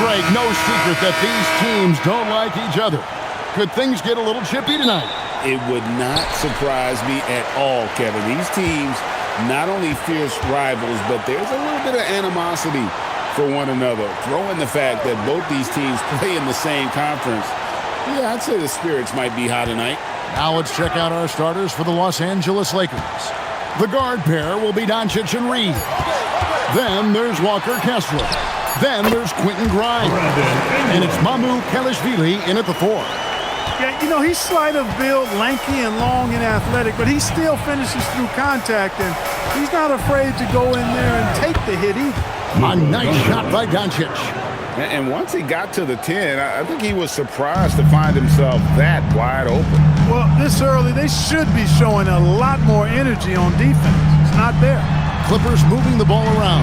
break, no secret that these teams don't like each other. Could things get a little chippy tonight? It would not surprise me at all, Kevin. These teams, not only fierce rivals, but there's a little bit of animosity for one another. Throw in the fact that both these teams play in the same conference. Yeah, I'd say the spirits might be high tonight. Now let's check out our starters for the Los Angeles Lakers. The guard pair will be Doncic and Reed. Then there's Walker Kessler. Then there's Quentin Grimes. And it's Mamu Kelishvili in at the 4. Yeah, you know, he's slight of build, lanky and long and athletic, but he still finishes through contact, and he's not afraid to go in there and take the hit either. A nice shot by Doncic. And once he got to the 10, I think he was surprised to find himself that wide open. Well, this early, they should be showing a lot more energy on defense. It's not there. Clippers moving the ball around.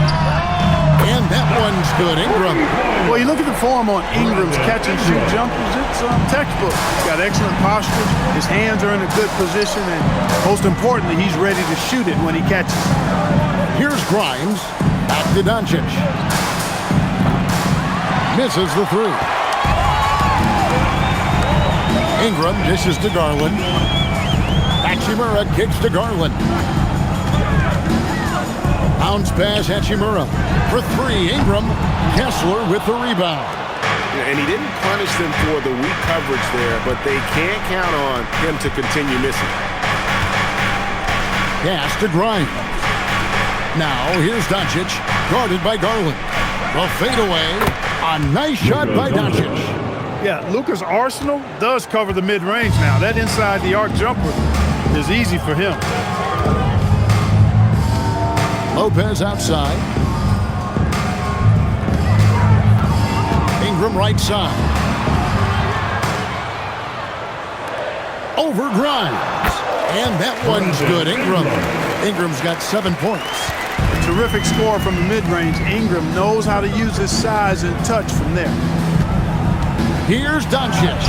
And that one's good. Ingram. Well, you look at the form on Ingram's catch-and-shoot jumpers, it's textbook. He's got excellent posture. His hands are in a good position, and most importantly, he's ready to shoot it when he catches it. Here's Grimes. Back to Doncic. Misses the 3. Ingram dishes to Garland. Hachimura kicks to Garland. Bounce pass Hachimura. For 3, Ingram. Kessler with the rebound. And he didn't punish them for the weak coverage there, but they can't count on him to continue missing. Pass to Grimes. Now here's Doncic, guarded by Garland. The fadeaway. A nice shot by Doncic. Yeah, Luka's arsenal does cover the mid-range now. That inside the arc jumper is easy for him. Lopez outside. Ingram right side. Over Grimes. And that one's good. Ingram's got 7 points. A terrific score from the mid-range. Ingram knows how to use his size and touch from there. Here's Doncic.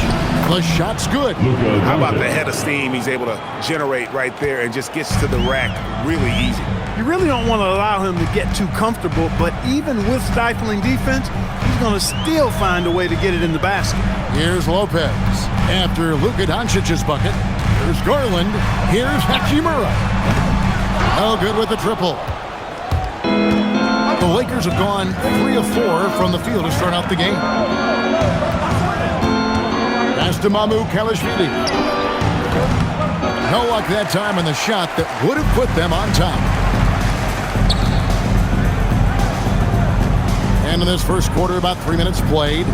The shot's good. How about the head of steam he's able to generate right there and just gets to the rack really easy. You really don't want to allow him to get too comfortable, but even with stifling defense, he's going to still find a way to get it in the basket. Here's Lopez. After Luka Doncic's bucket, here's Garland. Here's Hachimura. Oh, good with the triple. The Lakers have gone 3 of 4 from the field to start out the game. Pass to Mamu Kelishvili. No luck that time on the shot that would have put them on top. And in this first quarter, about 3 minutes played.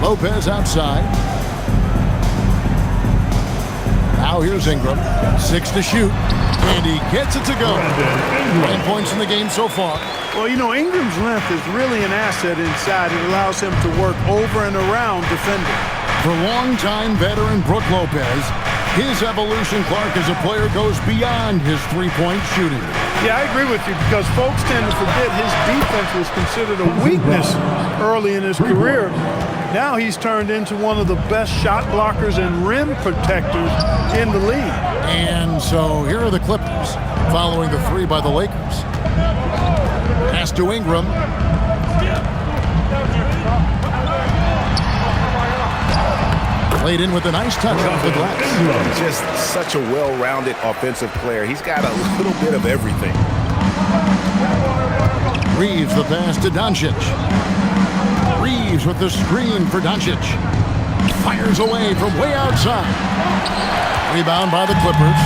Lopez outside. Now here's Ingram. 6 to shoot. And he gets it to go. 9 points in the game so far. Well, you know, Ingram's length is really an asset inside. It allows him to work over and around defenders. For longtime veteran Brook Lopez, his evolution, Clark, as a player goes beyond his three-point shooting. Yeah, I agree with you because folks tend to forget his defense was considered a weakness early in his career. Now he's turned into one of the best shot blockers and rim protectors in the league. And so here are the Clippers following the 3 by the Lakers. Pass to Ingram. Played in with a nice touch off the glass. Just such a well-rounded offensive player. He's got a little bit of everything. Reeves the pass to Doncic. Reeves with the screen for Doncic. Fires away from way outside. Rebound by the Clippers.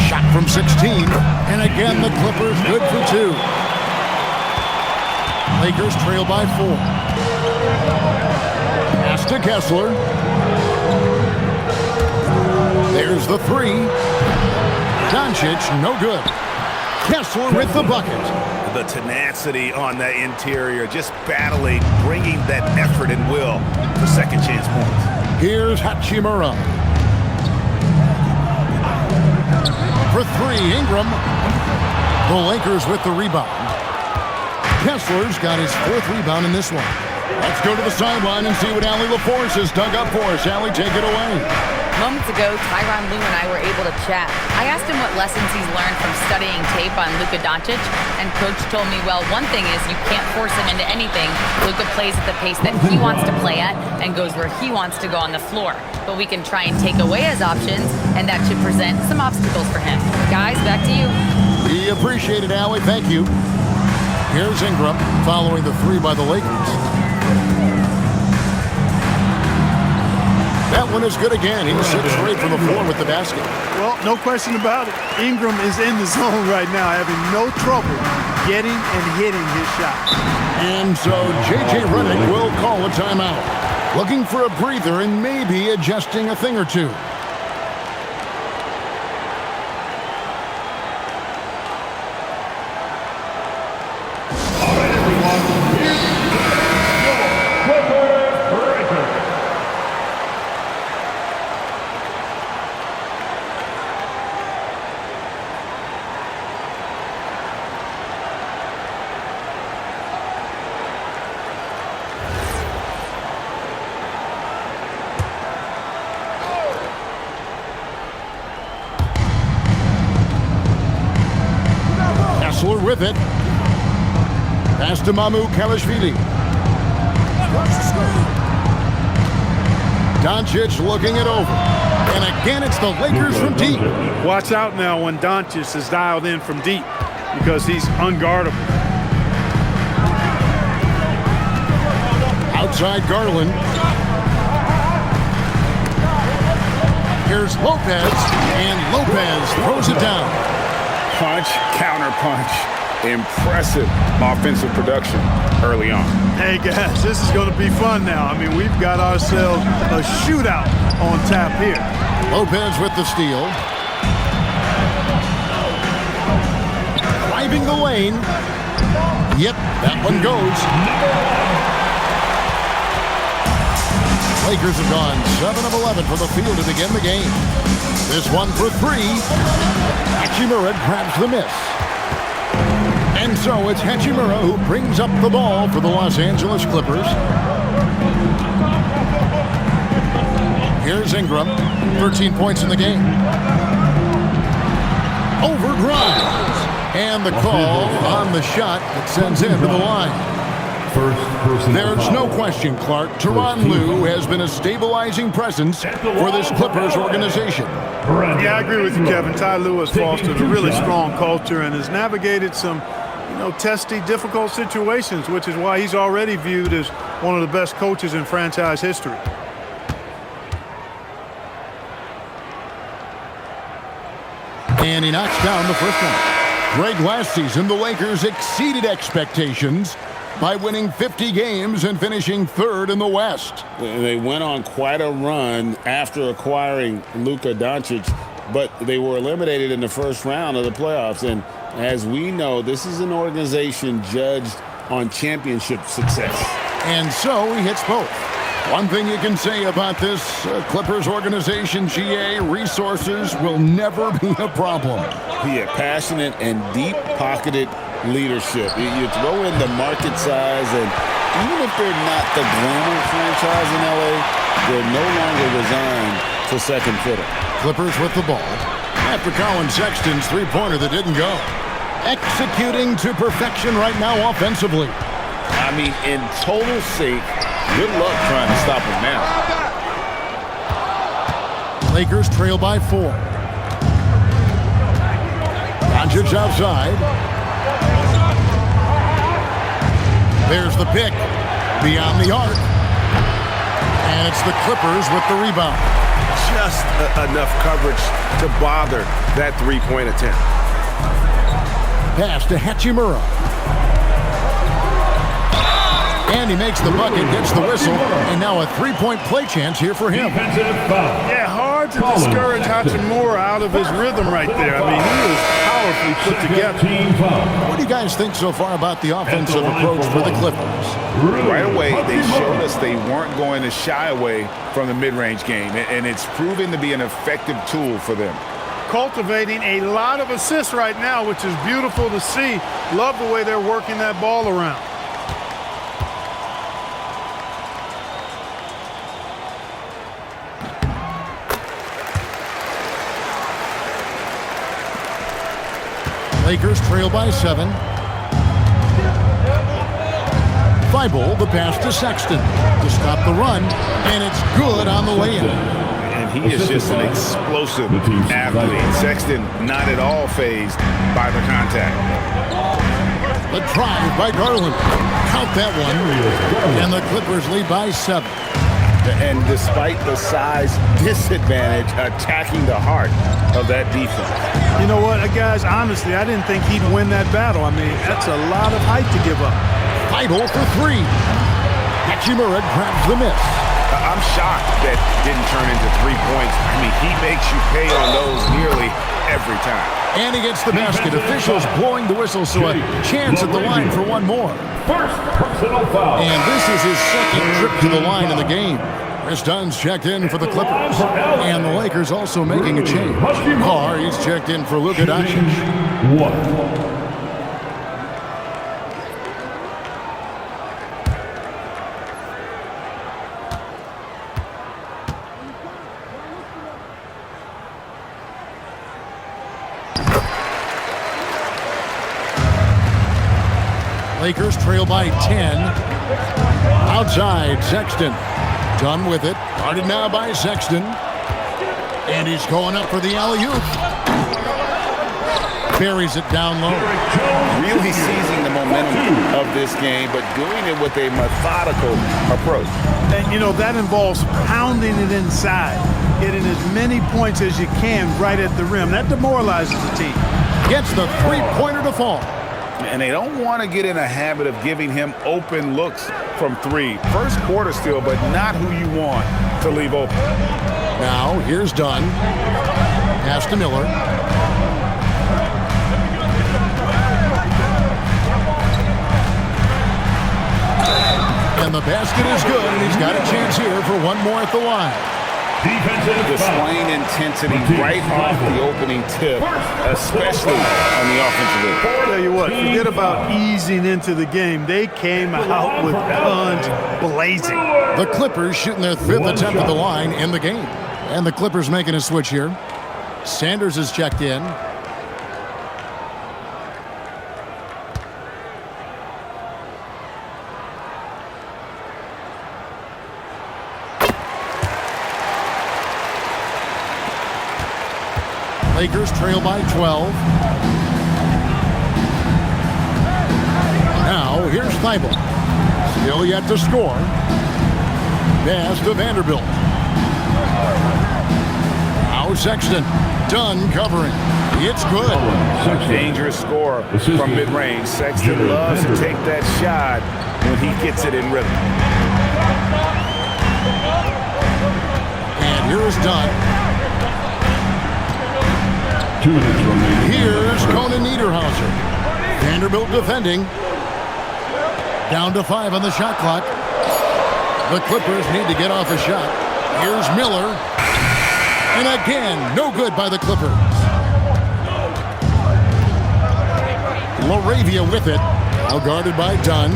Shot from 16. And again, the Clippers good for 2. Lakers trail by 4. Pass to Kessler. There's the 3. Doncic, no good. Kessler with the bucket. The tenacity on that interior, just battling, bringing that effort and will for second chance points. Here's Hachimura. For 3, Ingram. The Lakers with the rebound. Kessler's got his 4th rebound in this one. Let's go to the sideline and see what Allie LaForce has dug up for us. Allie, take it away. Moments ago, Tyronn Lue and I were able to chat. I asked him what lessons he's learned from studying tape on Luka Doncic, and Coach told me, well, one thing is you can't force him into anything. Luka plays at the pace that he wants to play at and goes where he wants to go on the floor. But we can try and take away his options, and that should present some obstacles for him. Guys, back to you. We appreciate it, Allie. Thank you. Here's Ingram following the three by the Lakers. That one is good again. He sits straight from the floor with the basket. Well, no question about it. Ingram is in the zone right now, having no trouble getting and hitting his shot. And so J.J. Redick will call a timeout. Looking for a breather and maybe adjusting a thing or two. With it. Pass to Mamu Kalashvili. Doncic looking it over. And again, it's the Lakers from deep. Watch out now when Doncic is dialed in from deep because he's unguardable. Outside Garland. Here's Lopez. And Lopez throws it down. Punch, counter punch. Impressive offensive production early on. Hey, guys, this is going to be fun now. I mean, we've got ourselves a shootout on tap here. Lopez with the steal. Driving the lane. Yep, that one goes. Lakers have gone 7 of 11 from the field to begin the game. This one for three. Hachimura grabs the miss. And so it's Hachimura who brings up the ball for the Los Angeles Clippers. Here's Ingram, 13 points in the game. Over Grimes. And the call on the shot that sends him to the line. There's no question, Clark. Tyronn Lue has been a stabilizing presence for this Clippers organization. Yeah, I agree with you, Kevin. Ty Lue has fostered a really strong culture and has navigated some testy, difficult situations, which is why he's already viewed as one of the best coaches in franchise history. And he knocks down the first one. Greg, last season, the Lakers exceeded expectations by winning 50 games and finishing third in the West. They went on quite a run after acquiring Luka Doncic, but they were eliminated in the first round of the playoffs. And as we know, this is an organization judged on championship success. And so he hits both. One thing you can say about this Clippers organization, GA, resources will never be a problem. He had passionate and deep-pocketed leadership. You throw in the market size, and even if they're not the glamour franchise in LA, they're no longer resigned to second fiddle. Clippers with the ball after Colin Sexton's three-pointer that didn't go. Executing to perfection right now offensively. I mean, in total sync. Good luck trying to stop him now. Lakers trail by 4. Doncic outside. There's the pick beyond the arc. And it's the Clippers with the rebound. Just enough coverage to bother that three-point attempt. Pass to Hachimura. And he makes the bucket, gets the whistle, and now a three-point play chance here for him. Yeah, hard to discourage Hachimura out of his rhythm right there. I mean, he is powerfully put together. What do you guys think so far about the offensive approach for the Clippers? Right away, they showed us they weren't going to shy away from the mid-range game, and it's proven to be an effective tool for them. Cultivating a lot of assists right now, which is beautiful to see. Love the way they're working that ball around. Lakers trail by 7. Thibault, the pass to Sexton to stop the run, and it's good on the way in. And he is just an explosive athlete. Sexton not at all fazed by the contact. The drive by Garland. Count that one. And the Clippers lead by 7. And despite the size disadvantage, attacking the heart of that defense. You know what, guys, honestly, I didn't think he'd win that battle. I mean, that's a lot of height to give up. Thibault for 3. Hachimura grabs the miss. I'm shocked that didn't turn into 3 points. I mean, he makes you pay on those nearly every time. And he gets the basket. Officials blowing the whistle, so a chance at the line for one more. First personal foul. And this is his second trip to the line in the game. Chris Dunn's checked in for the Clippers. And the Lakers also making a change. Carr, he's checked in for Luka Doncic. 1. Lakers trail by 10. Outside, Sexton. Done with it. Guarded now by Sexton. And he's going up for the alley-oop. Buries it down low. Really seizing the momentum of this game, but doing it with a methodical approach. And, you know, that involves pounding it inside, getting as many points as you can right at the rim. That demoralizes the team. Gets the three-pointer to fall. And they don't want to get in a habit of giving him open looks from 3. First quarter still, but not who you want to leave open. Now, here's Dunn. Pass to Miller. And the basket is good, and he's got a chance here for one more at the line. Displaying intensity right off the opening tip, especially on the offensive end. Tell you what, forget about easing into the game. They came out with guns blazing. The Clippers shooting their 5th attempt at the line in the game. And the Clippers making a switch here. Sanders is checked in. Lakers trail by 12. Now, here's Thibault. Still yet to score. Pass to Vanderbilt. Now Sexton. Dunn covering. It's good. A dangerous score from mid-range. Sexton loves to take that shot when he gets it in rhythm. And here's Dunn. 2 minutes remaining. Here's Conan Niederhauser. Vanderbilt defending. Down to 5 on the shot clock. The Clippers need to get off a shot. Here's Miller. And again, no good by the Clippers. LaRavia with it. Now guarded by Dunn.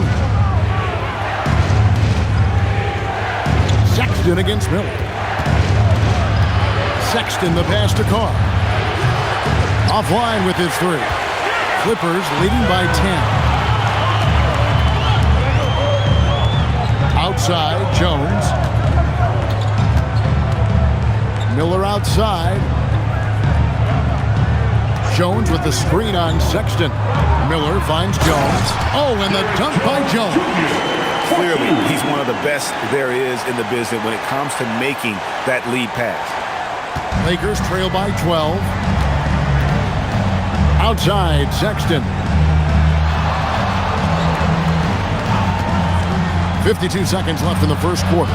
Sexton against Miller. Sexton the pass to Carr. Offline with his 3. Clippers leading by 10. Outside, Jones. Miller outside. Jones with the screen on Sexton. Miller finds Jones. Oh, and the dunk by Jones. Clearly, he's one of the best there is in the business when it comes to making that lead pass. Lakers trail by 12. Outside, Sexton. 52 seconds left in the first quarter.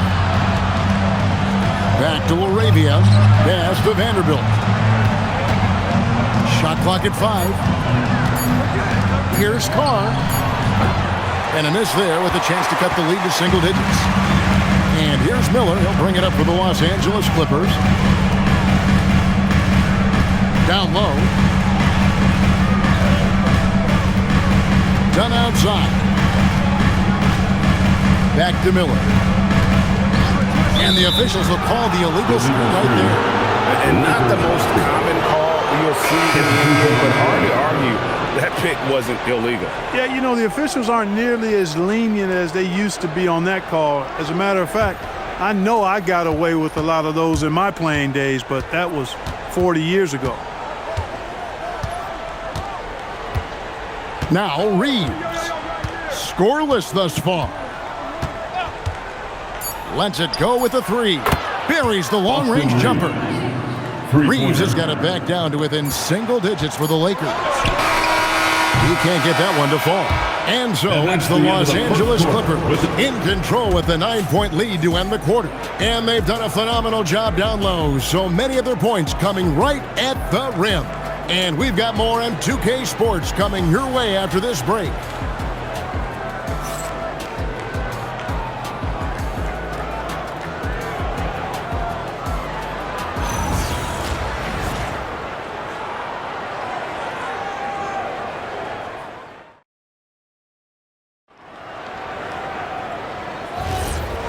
Back to LaRavia. Pass to Vanderbilt. Shot clock at 5. Here's Carr. And a miss there with a chance to cut the lead to single digits. And here's Miller. He'll bring it up for the Los Angeles Clippers. Down low. Done outside. Back to Miller. And the officials will call the illegal screen right there. And not the most common call a seed in the NBA, but hard to argue that pick wasn't illegal. Yeah, you know, the officials aren't nearly as lenient as they used to be on that call. As a matter of fact, I know I got away with a lot of those in my playing days, but that was 40 years ago. Now Reeves. Scoreless thus far. Lets it go with a three. Buries the long-range jumper. Reeves has got it back down to within single digits for the Lakers. He can't get that one to fall. And so it's the Los Angeles Clippers in control with the 9-point lead to end the quarter. And they've done a phenomenal job down low, so many of their points coming right at the rim. And we've got more on 2K Sports coming your way after this break.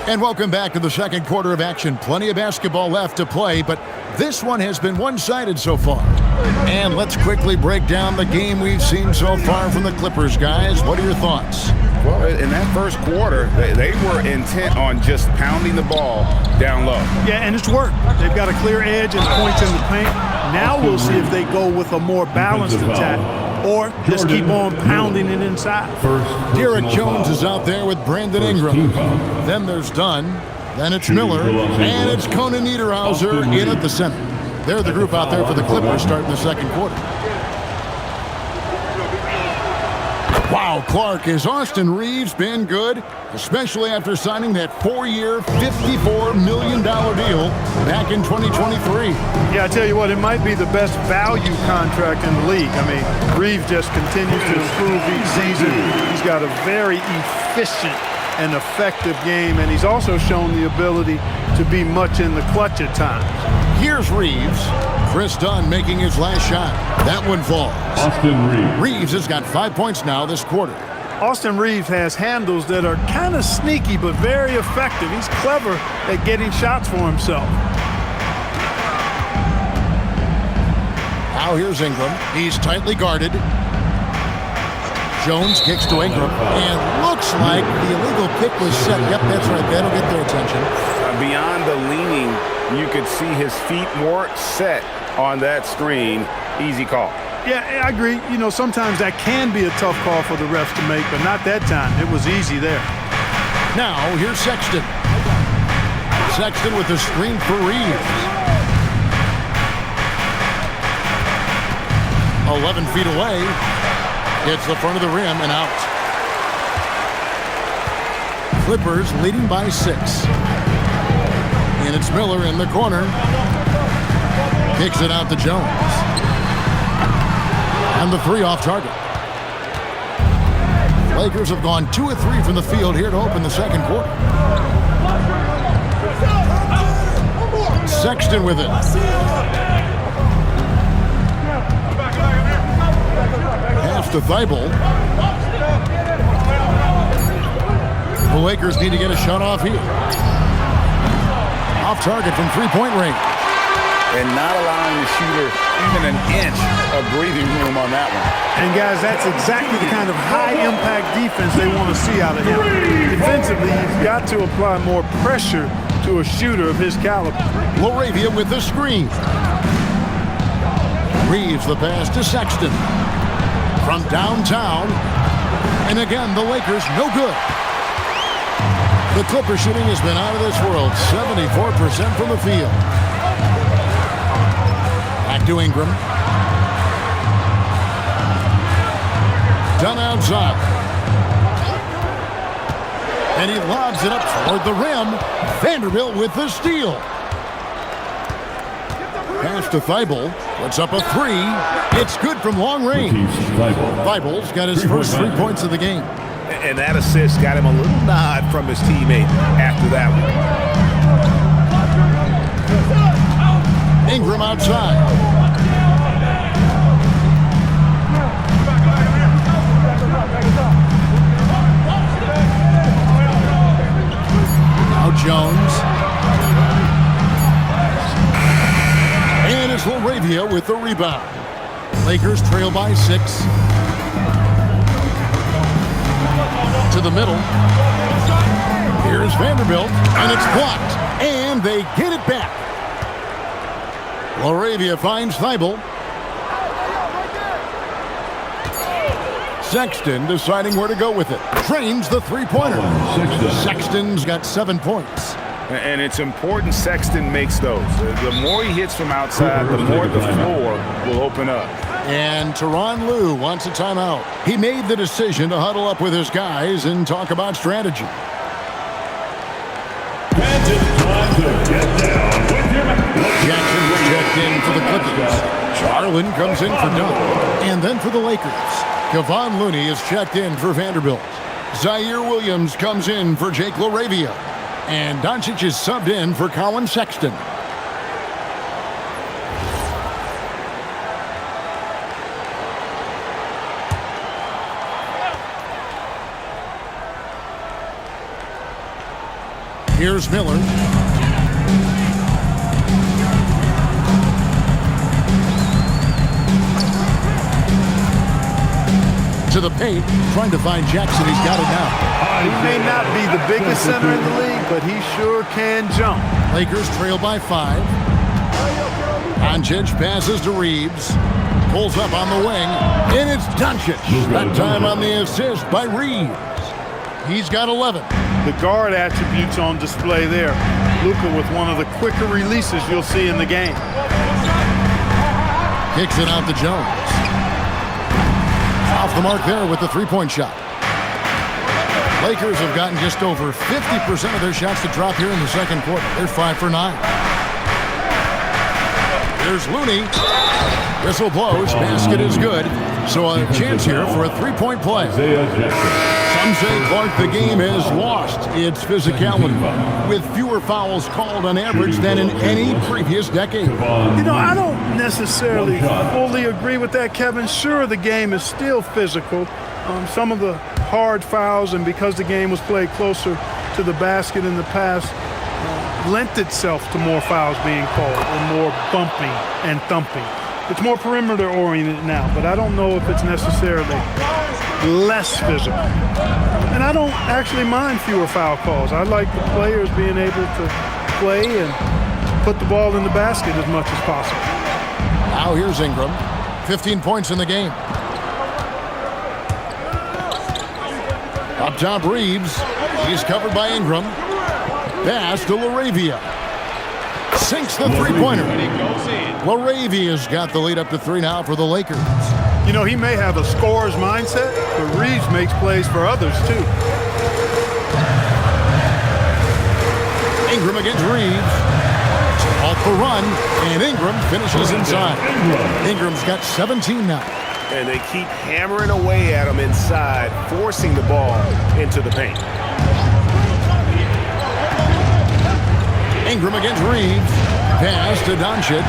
And welcome back to the second quarter of action. Plenty of basketball left to play, but this one has been one-sided so far. And let's quickly break down the game we've seen so far from the Clippers, guys. What are your thoughts? Well, in that first quarter, they were intent on just pounding the ball down low. Yeah, and it's worked. They've got a clear edge and points in the paint. Now we'll see if they go with a more balanced attack or just keep on pounding it inside. Derek Jones is out there with Brandon Ingram. Then there's Dunn. Then it's Miller. And it's Conan Niederhauser in at the center. They're the group out there for the Clippers starting the second quarter. Wow, Clark, has Austin Reeves been good? Especially after signing that 4-year, $54 million deal back in 2023. Yeah, I tell you what, it might be the best value contract in the league. I mean, Reeves just continues to improve each season. He's got a very efficient and effective game, and he's also shown the ability to be much in the clutch at times. Here's Reeves. Chris Dunn making his last shot. That one falls. Austin Reeves. Reeves has got 5 points now this quarter. Austin Reeves has handles that are kind of sneaky but very effective. He's clever at getting shots for himself. Now here's Ingram. He's tightly guarded. Jones kicks to Ingram. And looks like the illegal kick was set. Yep, that's right. That'll get their attention. Beyond the leaning, you could see his feet more set on that screen. Easy call. Yeah, I agree. You know, sometimes that can be a tough call for the refs to make, but not that time. It was easy there. Now, here's Sexton. Sexton with the screen for Reeves. 11 feet away. Hits the front of the rim and out. Clippers leading by 6. And it's Miller in the corner. Kicks it out to Jones. And the three off target. Lakers have gone 2 of 3 from the field here to open the second quarter. Sexton with it. Pass to Thibault. The Lakers need to get a shot off here. Off target from three-point range. And not allowing the shooter even an inch of breathing room on that one. And guys, that's exactly the kind of high-impact defense they want to see out of him. Defensively, you've got to apply more pressure to a shooter of his caliber. Laravia with the screen. Reeves the pass to Sexton. From downtown. And again, the Lakers no good. The Clipper shooting has been out of this world. 74% from the field. Back to Ingram. Done outside. And he lobs it up toward the rim. Vanderbilt with the steal. Pass to Thibault. Puts up a three. It's good from long range. Thibault's got his first 3 points of the game. And that assist got him a little nod from his teammate after that one. Ingram outside. Now Jones. And it's Laravia with the rebound. Lakers trail by 6. To the middle. Here's Vanderbilt, and it's blocked. And they get it back. Laravia finds Thibault. Sexton deciding where to go with it. Trains the three-pointer. Sexton's got 7 points. And it's important Sexton makes those. The more he hits from outside, the more the floor will open up. And Tyronn Lue wants a timeout. He made the decision to huddle up with his guys and talk about strategy. Jackson was checked in for the Clippers. Garland comes in for Dunn. And then for the Lakers, Kevon Looney is checked in for Vanderbilt. Zaire Williams comes in for Jake Laravia. And Doncic is subbed in for Colin Sexton. Here's Miller. To the paint, trying to find Jackson. He's got it now. He may not be the biggest center in the league, but he sure can jump. Lakers trail by 5. Doncic passes to Reeves. Pulls up on the wing, and it's Doncic. That time on the assist by Reeves. He's got 11. The guard attributes on display there. Luka with one of the quicker releases you'll see in the game. Kicks it out to Jones. Off the mark there with the three-point shot. Lakers have gotten just over 50% of their shots to drop here in the second quarter. They're 5 for 9. There's Looney. Whistle blows. Basket is good. So a chance here for a three-point play. Some say, Clark, the game has lost its physicality with fewer fouls called on average than in any previous decade. You know, I don't necessarily fully agree with that, Kevin. Sure, the game is still physical. Some of the hard fouls, and because the game was played closer to the basket in the past, lent itself to more fouls being called and more bumping and thumping. It's more perimeter oriented now, but I don't know if it's necessarily less physical. And I don't actually mind fewer foul calls. I like the players being able to play and put the ball in the basket as much as possible. Now here's Ingram. 15 points in the game. Up top, Reeves. He's covered by Ingram. Pass to Laravia. Sinks the three-pointer. Laravia's got the lead up to 3 now for the Lakers. You know, he may have a scorer's mindset, but Reeves makes plays for others, too. Ingram against Reeves. Off the run, and Ingram finishes inside. Ingram's got 17 now. And they keep hammering away at him inside, forcing the ball into the paint. Ingram against Reeves. Pass to Doncic.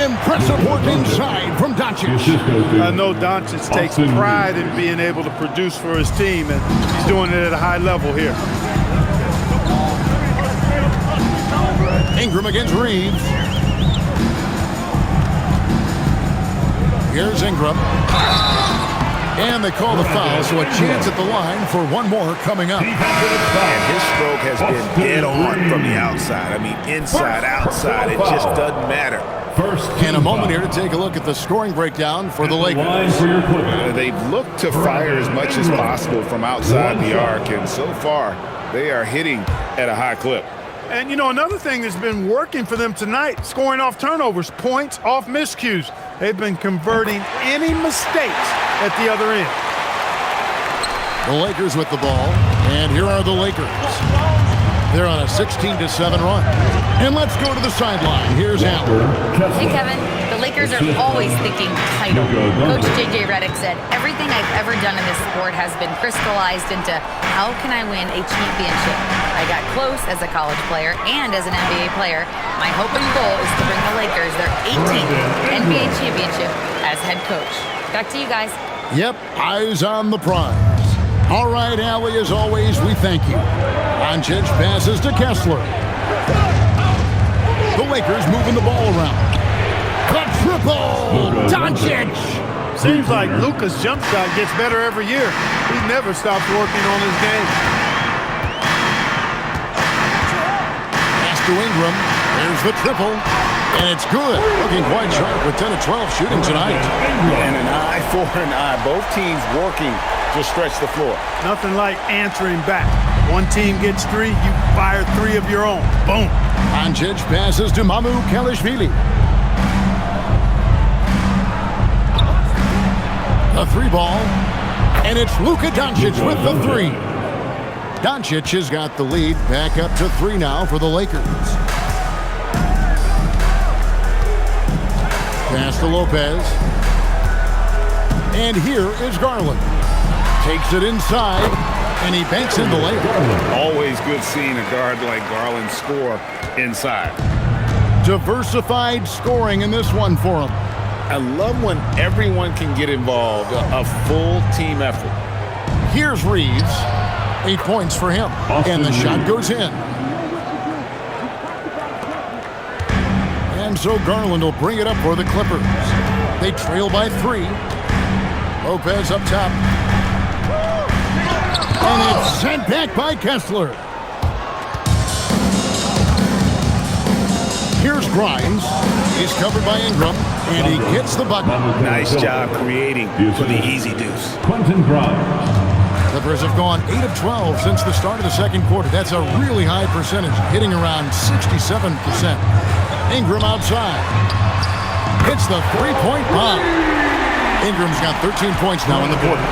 Impressive work inside from Doncic. I know Doncic takes pride in being able to produce for his team, and he's doing it at a high level here. Ingram against Reeves. Here's Ingram. And they call the foul, so a chance at the line for one more coming up. And his stroke has been dead on from the outside. I mean, inside, outside. It just doesn't matter. And a moment here to take a look at the scoring breakdown for the Lakers. They've looked to fire as much as possible from outside the arc, and so far they are hitting at a high clip. And, you know, another thing that's been working for them tonight, scoring off turnovers, points off miscues. They've been converting any mistakes at the other end. The Lakers with the ball, and here are the Lakers. They're on a 16-7 run. And let's go to the sideline. Here's Allen. Hey, Kevin. The Lakers are always thinking title. Coach J.J. Redick said, everything I've ever done in this sport has been crystallized into how can I win a championship? I got close as a college player and as an NBA player. My hope and goal is to bring the Lakers their 18th NBA championship as head coach. Back to you guys. Yep, eyes on the prize. All right, Allie, as always, we thank you. Doncic passes to Kessler. The Lakers moving the ball around. The triple! Doncic! Seems like Luka's jump shot gets better every year. He never stops working on his game. Pass to Ingram. There's the triple. And it's good. Looking quite sharp with 10 of 12 shooting tonight. And an eye for an eye. Both teams working to stretch the floor. Nothing like answering back. One team gets 3, you fire 3 of your own. Boom. Doncic passes to Mamu Kelishvili. The 3 ball. And it's Luka Doncic with the 3. Doncic has got the lead back up to 3 now for the Lakers. Pass to Lopez. And here is Garland. Takes it inside, and he banks in the layup. Always good seeing a guard like Garland score inside. Diversified scoring in this one for him. I love when everyone can get involved, a full team effort. Here's Reeves. 8 points for him. And the shot goes in. And so Garland will bring it up for the Clippers. They trail by 3. Lopez up top. And it's sent back by Kessler. Here's Grimes. He's covered by Ingram. And he gets the bucket. Nice job creating for the easy deuce. Quentin Grimes. Clippers have gone 8 of 12 since the start of the second quarter. That's a really high percentage, hitting around 67%. Ingram outside. Hits the three-point bomb. Ingram's got 13 points now in the quarter.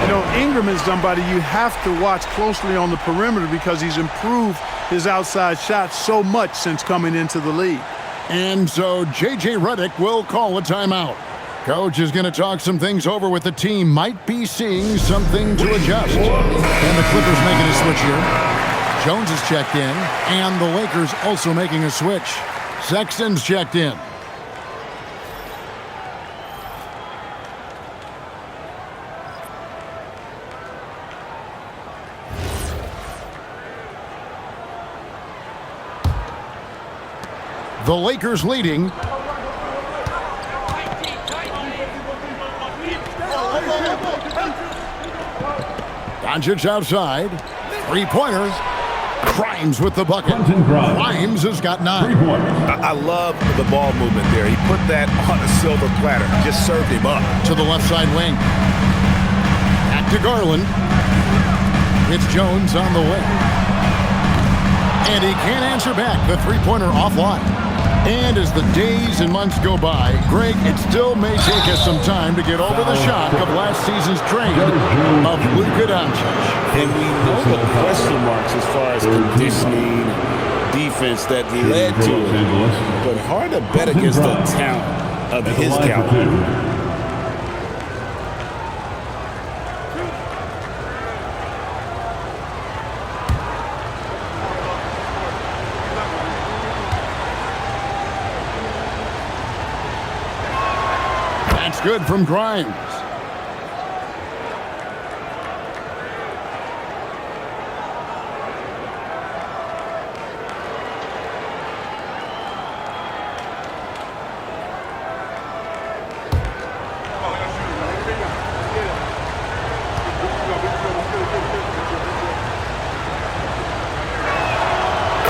You know, Ingram is somebody you have to watch closely on the perimeter because he's improved his outside shot so much since coming into the league. And so J.J. Redick will call a timeout. Coach is going to talk some things over with the team. Might be seeing something to adjust. And the Clippers making a switch here. Jones is checked in. And the Lakers also making a switch. Sexton's checked in. The Lakers leading. Doncic outside. Three-pointer. Grimes with the bucket. Grimes has got 9. I love the ball movement there. He put that on a silver platter. Just served him up. To the left side wing. Back to Garland. It's Jones on the wing. And he can't answer back. The three-pointer offline. And as the days and months go by, Greg, it still may take us some time to get over the shock of last season's trade of Luka Doncic. And we know the question marks as far as conditioning, defense that led to it. But hard to bet against the talent of his caliber. Good from Grimes.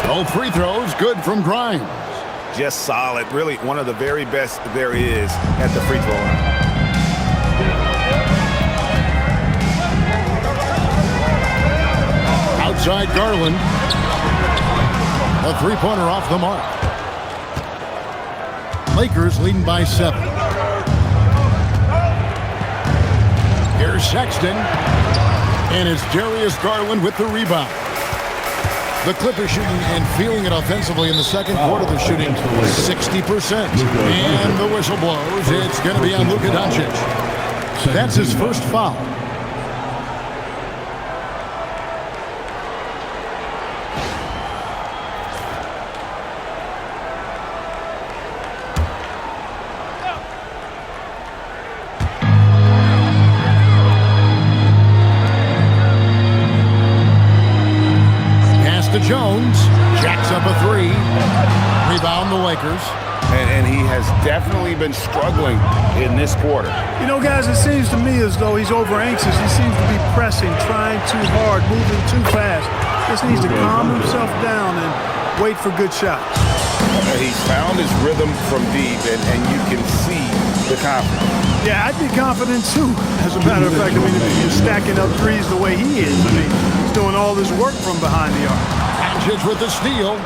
Both free throws good from Grimes. Just solid. Really one of the very best there is at the free throw line. Outside Garland. A three-pointer off the mark. Lakers leading by 7. Here's Sexton. And it's Darius Garland with the rebound. The Clippers shooting and feeling it offensively in the second quarter. They're shooting 60%. And the whistle blows. It's going to be on Luka Doncic. That's his first foul. Jones jacks up a 3. Rebound the Lakers. and he has definitely been struggling in this quarter. You know, guys, it seems to me as though he's over anxious. He seems to be pressing, trying too hard, moving too fast. Just needs to calm himself down and wait for good shots. He's found his rhythm from deep, and you can see the confidence. Yeah, I'd be confident too. As a matter of fact, I mean, if you're stacking up threes the way he is, I mean, he's doing all this work from behind the arc. Doncic with the steal.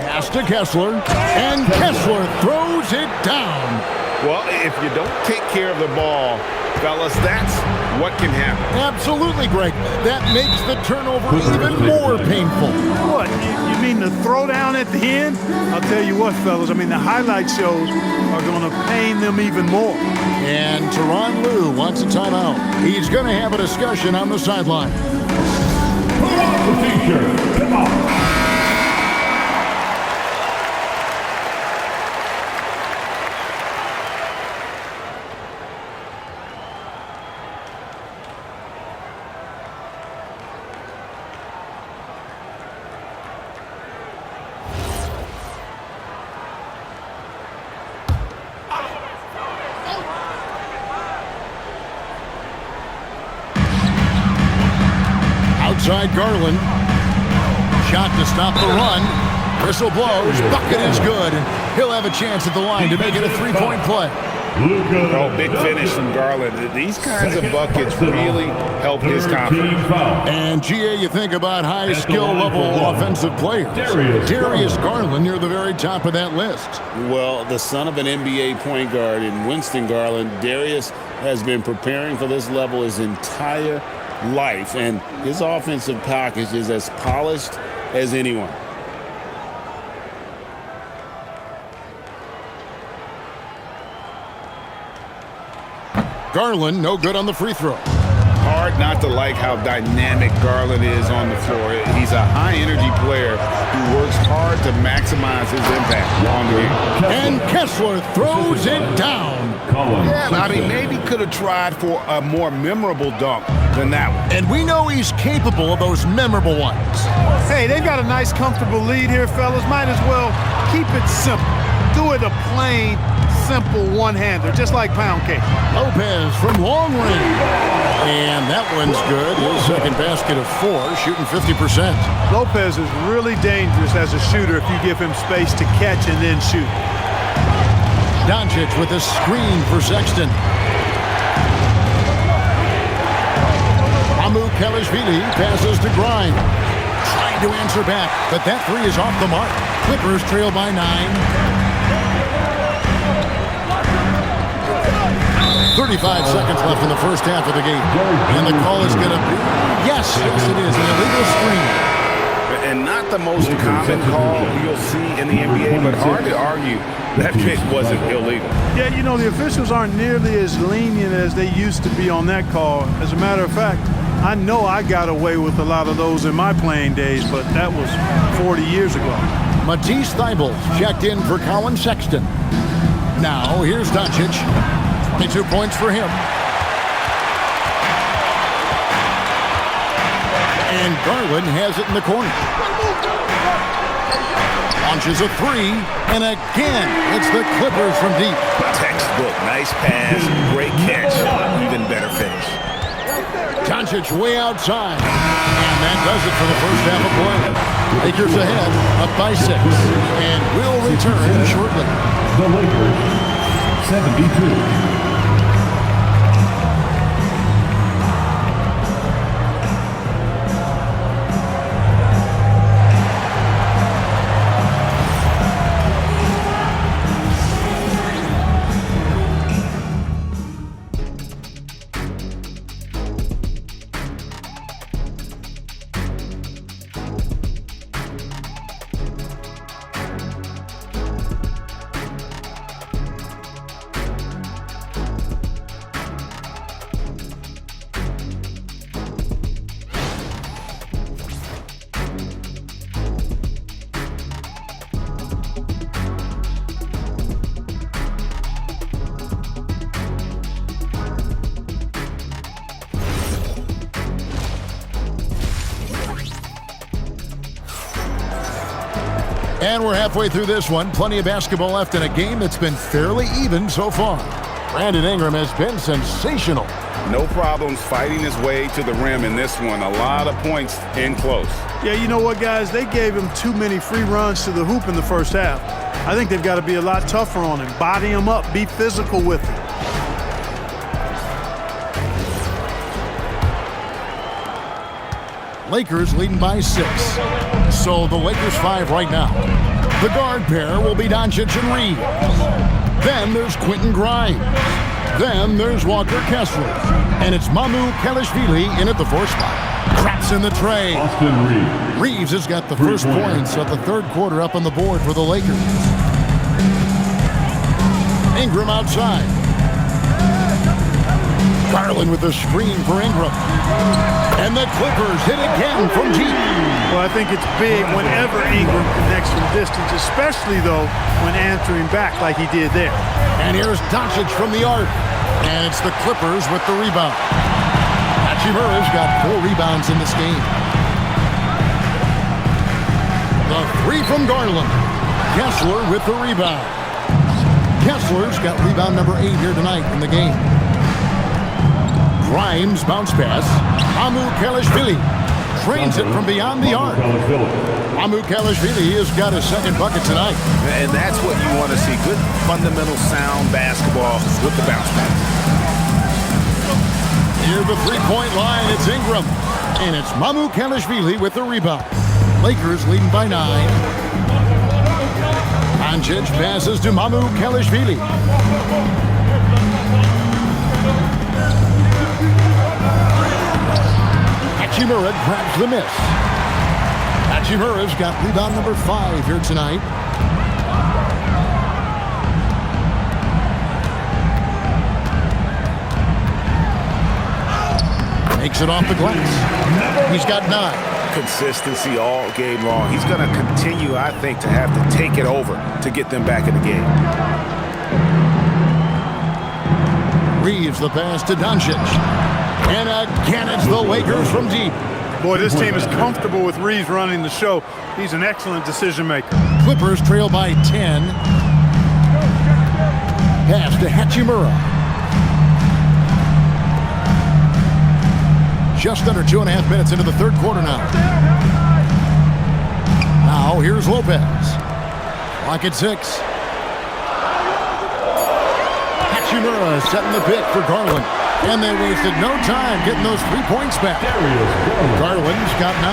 Pass to Kessler, and Kessler throws it down. Well, if you don't take care of the ball, fellas, that's what can happen. Absolutely, Greg. That makes the turnover even more painful. What, you mean the throwdown at the end? I'll tell you what, fellas, I mean, the highlight shows are going to pain them even more. And Tyronn Lue wants a timeout. He's going to have a discussion on the sideline. Put on the t-shirt. Come on. Outside Garland. Shot to stop the run. Whistle blows. Bucket is good. He'll have a chance at the line to make it a three-point play. Oh, big finish from Garland. These kinds of buckets really help his confidence. And, GA, you think about high skill level offensive players. Darius Garland near the very top of that list. Well, the son of an NBA point guard in Winston Garland, Darius has been preparing for this level his entire life, and his offensive package is as polished as anyone. Garland, no good on the free throw. Hard not to like how dynamic Garland is on the floor. He's a high-energy player who works hard to maximize his impact on the game. And Kessler throws it down. Yeah, I mean, maybe could have tried for a more memorable dunk than that one. And we know he's capable of those memorable ones. Hey, they've got a nice, comfortable lead here, fellas. Might as well keep it simple. Do it a plain, simple one-hander, just like pound cake. Lopez from long range. And that one's good. His second basket of 4, shooting 50%. Lopez is really dangerous as a shooter if you give him space to catch and then shoot. Doncic with a screen for Sexton. Amu Kelishvili passes to Grimes. Trying to answer back, but that three is off the mark. Clippers trail by 9. 35 seconds left in the first half of the game. And the call is going to be, yes, it is, an illegal screen. And not the most common call you'll see in the NBA, but hard to argue that pick wasn't illegal. Yeah, you know, the officials aren't nearly as lenient as they used to be on that call. As a matter of fact, I know I got away with a lot of those in my playing days, but that was 40 years ago. Matisse Thybulle checked in for Colin Sexton. Now, here's Doncic. 22 points for him. And Garland has it in the corner. Launches a 3, and again, it's the Clippers from deep. Textbook, nice pass, great catch, even better finish. Doncic way outside. And that does it for the first half of play. Lakers ahead, up by 6. And will return shortly. The Lakers, 72. And we're halfway through this one. Plenty of basketball left in a game that's been fairly even so far. Brandon Ingram has been sensational. No problems fighting his way to the rim in this one. A lot of points in close. Yeah, you know what, guys? They gave him too many free runs to the hoop in the first half. I think they've got to be a lot tougher on him. Body him up. Be physical with him. Lakers leading by 6. So the Lakers 5 right now. The guard pair will be Doncic and Reeves. Then there's Quentin Grimes. Then there's Walker Kessler. And it's Mamu Kelishvili in at the 4 spot. Craps in the tray. Austin Reeves. Reeves has got the first points of the third quarter up on the board for the Lakers. Ingram outside. Garland with the screen for Ingram. And the Clippers hit again from deep. Well, I think it's big whenever Ingram connects from distance, especially, though, when answering back like he did there. And here's Doncic from the arc. And it's the Clippers with the rebound. Hachimura's got 4 rebounds in this game. The 3 from Garland. Kessler with the rebound. Kessler's got rebound number 8 here tonight in the game. Grimes bounce pass. Mamu Kelishvili trains it from beyond the arc. Mamu Kelishvili has got his second bucket tonight. And that's what you want to see. Good fundamental sound basketball with the bounce pass. Near the three-point line, it's Ingram. And it's Mamu Kelishvili with the rebound. Lakers leading by 9. Doncic passes to Mamu Kelishvili. Hachimura grabs the miss. Hachimura's got rebound number 5 here tonight. Makes it off the glass. He's got 9. Consistency all game long. He's going to continue, I think, to have to take it over to get them back in the game. Reeves the pass to Doncic. And again, it's the Lakers from deep. Boy, this team is comfortable with Reeves running the show. He's an excellent decision maker. Clippers trail by 10. Pass to Hachimura. Just under 2.5 minutes into the third quarter now. Now here's Lopez. Clock at 6. Hachimura setting the pick for Garland. And they wasted no time getting those 3 points back. Garland's got 9.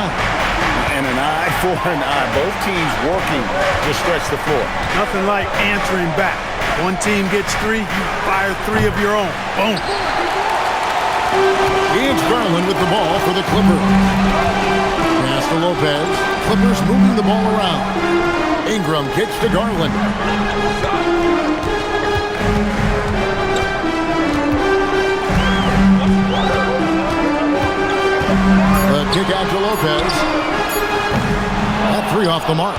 And an eye for an eye. Both teams working to stretch the floor. Nothing like answering back. One team gets 3, you fire 3 of your own. Boom. It's Garland with the ball for the Clippers. Pass to Lopez. Clippers moving the ball around. Ingram kicks to Garland. The kick out to Lopez. That 3 off the mark.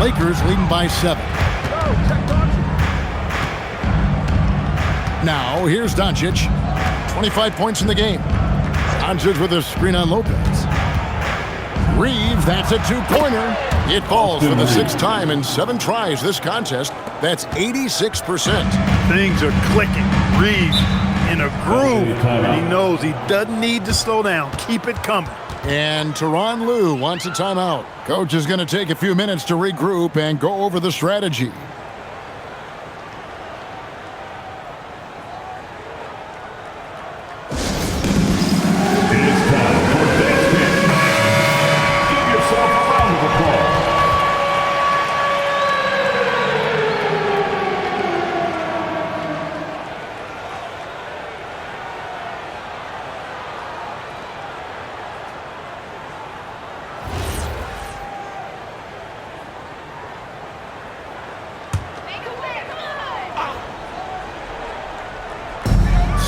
Lakers leading by 7. Now here's Doncic. 25 points in the game. Doncic with a screen on Lopez. Reeves, that's a 2-pointer. It falls for the 6th time in 7 tries this contest. That's 86%. Things are clicking. Reeves in a groove, and he knows he doesn't need to slow down. Keep it coming. And Tyronn Lue wants a timeout. Coach is going to take a few minutes to regroup and go over the strategy.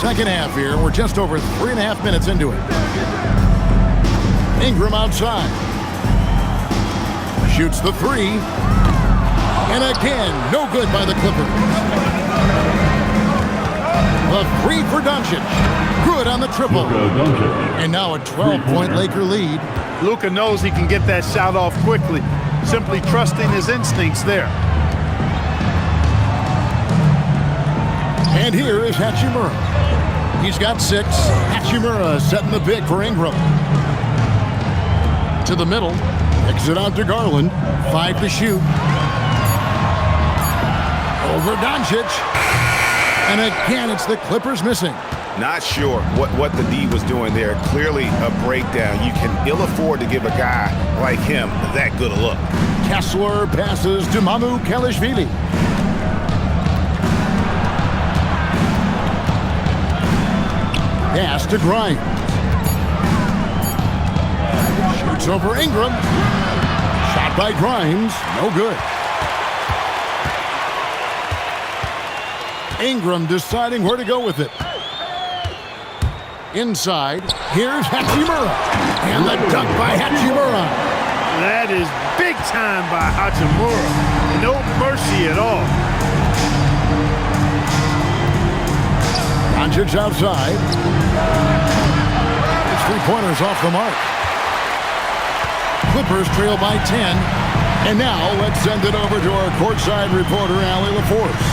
Second half here. We're just over 3.5 minutes into it. Ingram outside. Shoots the 3. And again, no good by the Clippers. The 3 for Doncic. Good on the triple. And now a 12-point Laker lead. Luka knows he can get that shot off quickly. simply trusting his instincts there. And here is Hachimura. He's got 6. Hachimura setting the big for Ingram. To the middle. Kicks it out to Garland. 5 to shoot. Over Doncic. And again, it's the Clippers missing. Not sure what the D was doing there. Clearly a breakdown. You can ill afford to give a guy like him that good a look. Kessler passes to Mamu Kelishvili. Pass to Grimes. Shoots over Ingram. Shot by Grimes. No good. Ingram deciding where to go with it. Inside. Here's Hachimura. And the dunk by Hachimura. That is big time by Hachimura. No mercy at all. Doncic outside. His 3-pointers off the mark. Clippers trail by 10. And now let's send it over to our courtside reporter, Allie LaForce.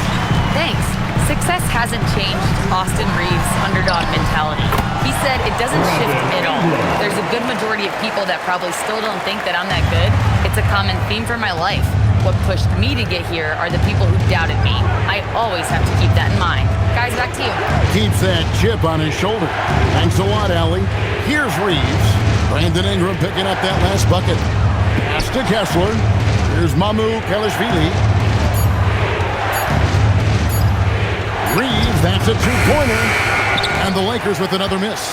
Thanks. Success hasn't changed Austin Reeves' underdog mentality. He said it doesn't shift at all. There's a good majority of people that probably still don't think that I'm that good. It's a common theme for my life. What pushed me to get here are the people who doubted me. I always have to keep that in mind. Guys, back to you. Keeps that chip on his shoulder. Thanks a lot, Allie. Here's Reeves. Brandon Ingram picking up that last bucket. Pass to Kessler. Here's Mamu Kelishvili. Reeves, that's a 2-pointer. And the Lakers with another miss.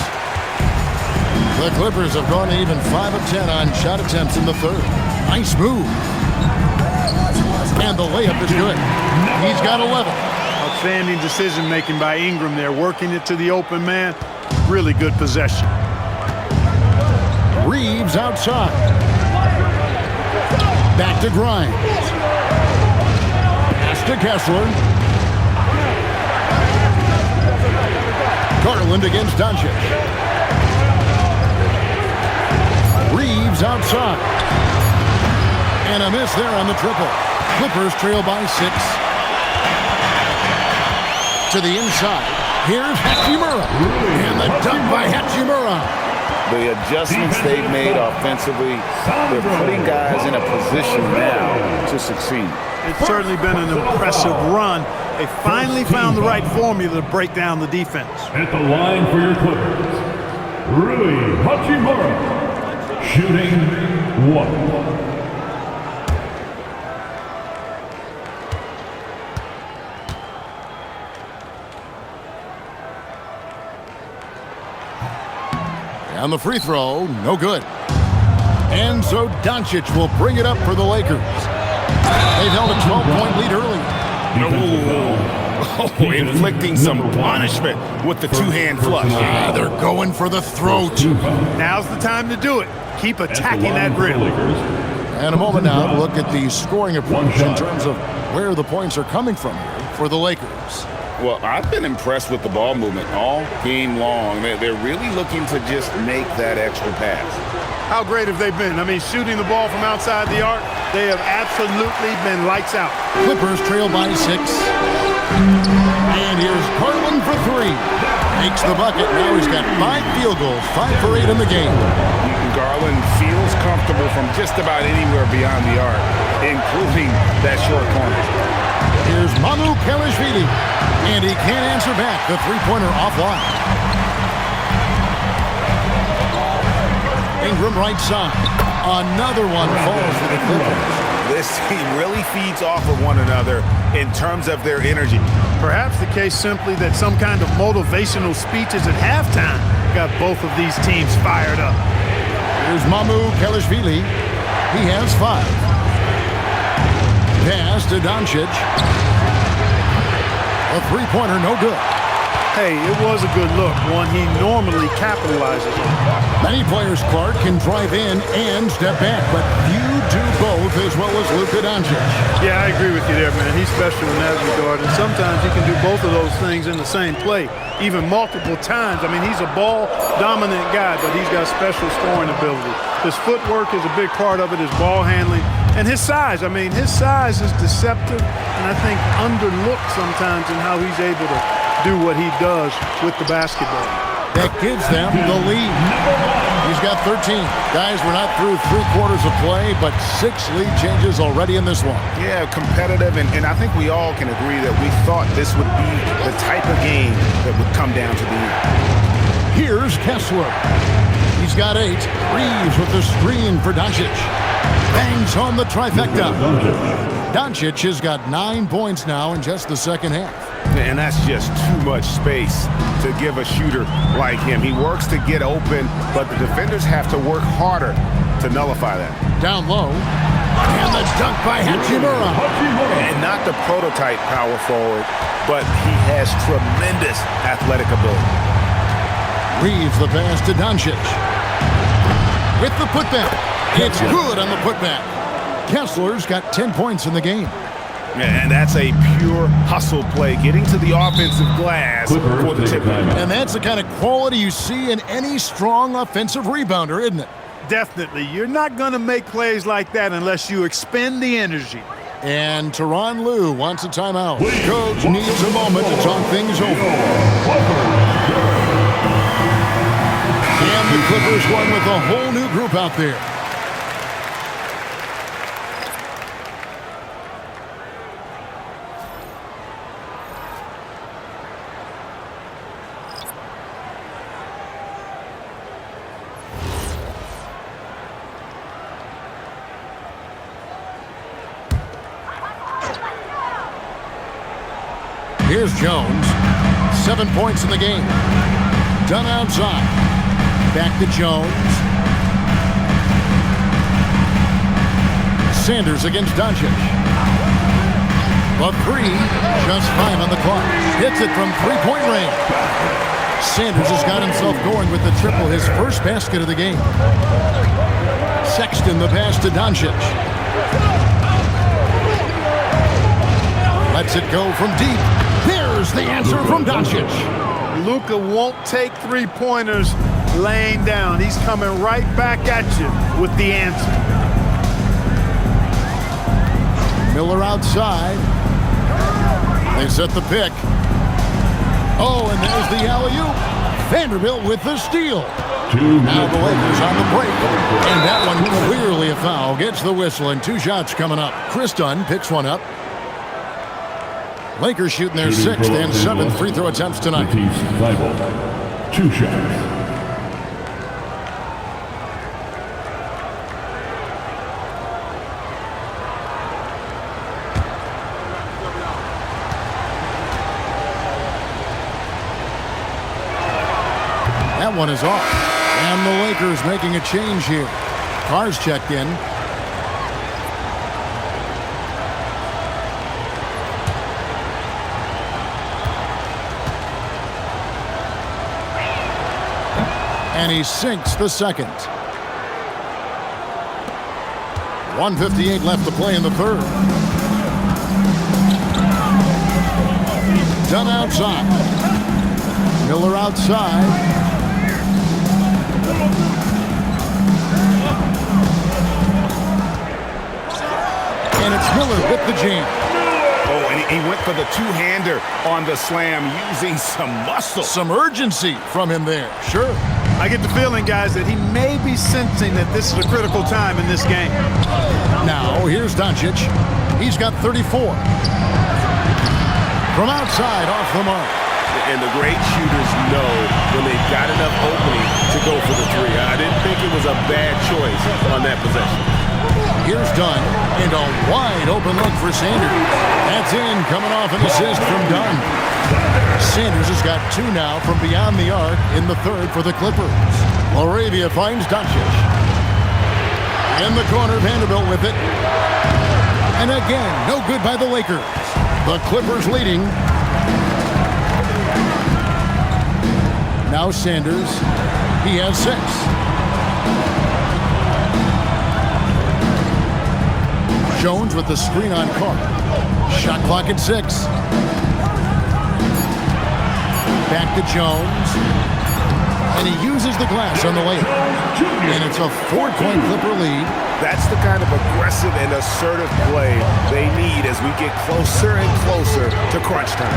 The Clippers have gone even 5 of 10 on shot attempts in the third. Nice move. And the layup is good. He's got 11. Outstanding decision-making by Ingram there, working it to the open man. Really good possession. Reeves outside. Back to Grimes. Pass to Kessler. Garland against Doncic. Reeves outside. And a miss there on the triple. Clippers trail by 6. To the inside. Here's Hachimura. And the dunk by Hachimura. The adjustments they've made offensively, they're putting guys in a position now to succeed. It's certainly been an impressive run. They finally found the right formula to break down the defense. At the line for your Clippers, Rui Hachimura, shooting 1. And the free throw, no good. And so Doncic will bring it up for the Lakers. They've held a 12-point lead early. Oh, inflicting some punishment with the two-hand flush. They're going for the throat. Now's the time to do it. Keep attacking that rim. And a moment now to look at the scoring approach in terms of where the points are coming from here for the Lakers. Well, I've been impressed with the ball movement all game long. They're really looking to just make that extra pass. How great have they been? I mean, shooting the ball from outside the arc, they have absolutely been lights out. Clippers trail by 6. And here's Garland for 3. Makes the bucket. Now he's got 5 field goals, 5 for 8 in the game. Garland feels comfortable from just about anywhere beyond the arc, including that short corner. Here's Mamu Kelishvili. And he can't answer back. The 3-pointer offline. Ingram right side. Another one falls for the Clippers. This team really feeds off of one another in terms of their energy. Perhaps the case simply that some kind of motivational speeches at halftime got both of these teams fired up. Here's Mamu Kelishvili. He has 5. Pass to Doncic. A 3-pointer, no good. Hey, it was a good look, one he normally capitalizes on. Many players, Clark, can drive in and step back, but few do both as well as Luka Doncic. Yeah, I agree with you there, man. He's special in that regard, and sometimes he can do both of those things in the same play, even multiple times. I mean, he's a ball-dominant guy, but he's got special scoring ability. His footwork is a big part of it, his ball handling, and his size. I mean, his size is deceptive, and I think underlooked sometimes in how he's able to do what he does with the basketball. That gives them the lead. He's got 13. Guys, we're not through 3 quarters of play, but 6 lead changes already in this one. Yeah, competitive, and I think we all can agree that we thought this would be the type of game that would come down to the end. Here's Kessler. He's got 8. Reeves with the screen for Doncic. Bangs home the trifecta. Doncic has got 9 points now in just the second half. And that's just too much space to give a shooter like him. He works to get open, but the defenders have to work harder to nullify that. Down low. And the dunk by Hachimura. And not the prototype power forward, but he has tremendous athletic ability. Reeves the pass to Doncic. With the putback. It's good on the putback. Kessler's got 10 points in the game. And that's a pure hustle play, getting to the offensive glass for the tip. And that's the kind of quality you see in any strong offensive rebounder, isn't it? Definitely. You're not going to make plays like that unless you expend the energy. And Tyronn Lue wants a timeout. Coach needs a moment to talk things over. And the Clippers won with a whole new group out there. Here's Jones. 7 points in the game. Done outside. Back to Jones. Sanders against Doncic. A 3. Just 5 on the clock. Hits it from 3-point range. Sanders has got himself going with the triple, his first basket of the game. Sexton the pass to Doncic. Lets it go from deep. There's the answer from Doncic. Luka won't take 3-pointers laying down. He's coming right back at you with the answer. Miller outside. They set the pick. Oh, and there's the alley-oop. Vanderbilt with the steal. Now the Lakers on the break. And that one clearly a foul. Gets the whistle and 2 shots coming up. Chris Dunn picks one up. Lakers shooting their 6th and 7th free throw attempts tonight. 2 shots. That one is off. And the Lakers making a change here. Carr's checked in. And he sinks the second. 1:58 left to play in the third. Dunn outside. Miller outside. And it's Miller with the jam. Oh, and he went for the 2-hander on the slam, using some muscle. Some urgency from him there. Sure. I get the feeling, guys, that he may be sensing that this is a critical time in this game. Now, here's Doncic. He's got 34. From outside, off the mark. And the great shooters know when they've got enough opening to go for the 3. I didn't think it was a bad choice on that possession. Here's Dunn, and a wide open look for Sanders. That's in, coming off an assist from Dunn. Sanders has got 2 now from beyond the arc in the third for the Clippers. Laravia finds Doncic. In the corner, Vanderbilt with it. And again, no good by the Lakers. The Clippers leading. Now Sanders. He has 6. Jones with the screen on Carr. Shot clock at 6. Back to Jones. And he uses the glass on the layup. And it's a 4-point Clipper lead. That's the kind of aggressive and assertive play they need as we get closer and closer to crunch time.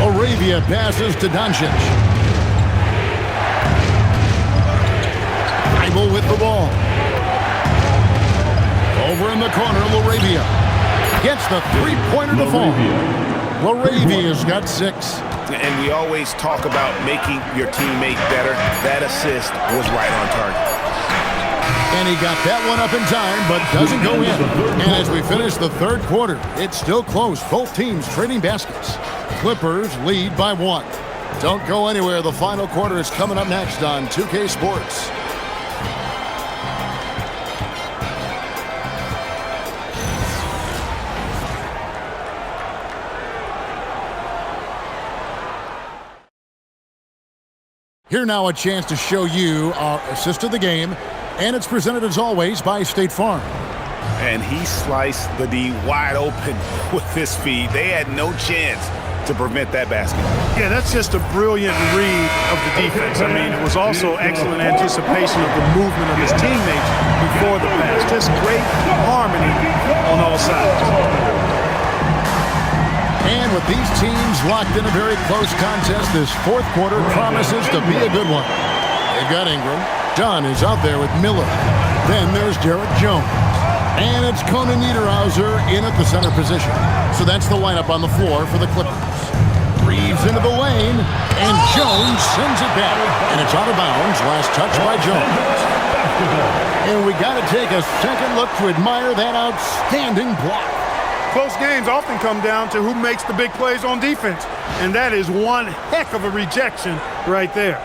Arabia passes to Doncic. Bible with the ball. Over in the corner, Laravia gets the three-pointer to fall. Laravia's got 6. And we always talk about making your teammate better. That assist was right on target. And he got that one up in time, but doesn't go in. And as we finish the third quarter, it's still close. Both teams trading baskets. Clippers lead by 1. Don't go anywhere. The final quarter is coming up next on 2K Sports. Here now a chance to show you our assist of the game, and it's presented as always by State Farm. And he sliced the D wide open with his feed. They had no chance to prevent that basket. Yeah, that's just a brilliant read of the defense. I mean, it was also excellent anticipation of the movement of his teammates before the pass. Just great harmony on all sides. And with these teams locked in a very close contest, this fourth quarter promises to be a good one. They've got Ingram. Dunn is out there with Miller. Then there's Derek Jones. And it's Conan Niederhauser in at the center position. So that's the lineup on the floor for the Clippers. Reeves into the lane, and Jones sends it back. And it's out of bounds, last touch by Jones. And we got to take a second look to admire that outstanding block. Close games often come down to who makes the big plays on defense. And that is one heck of a rejection right there.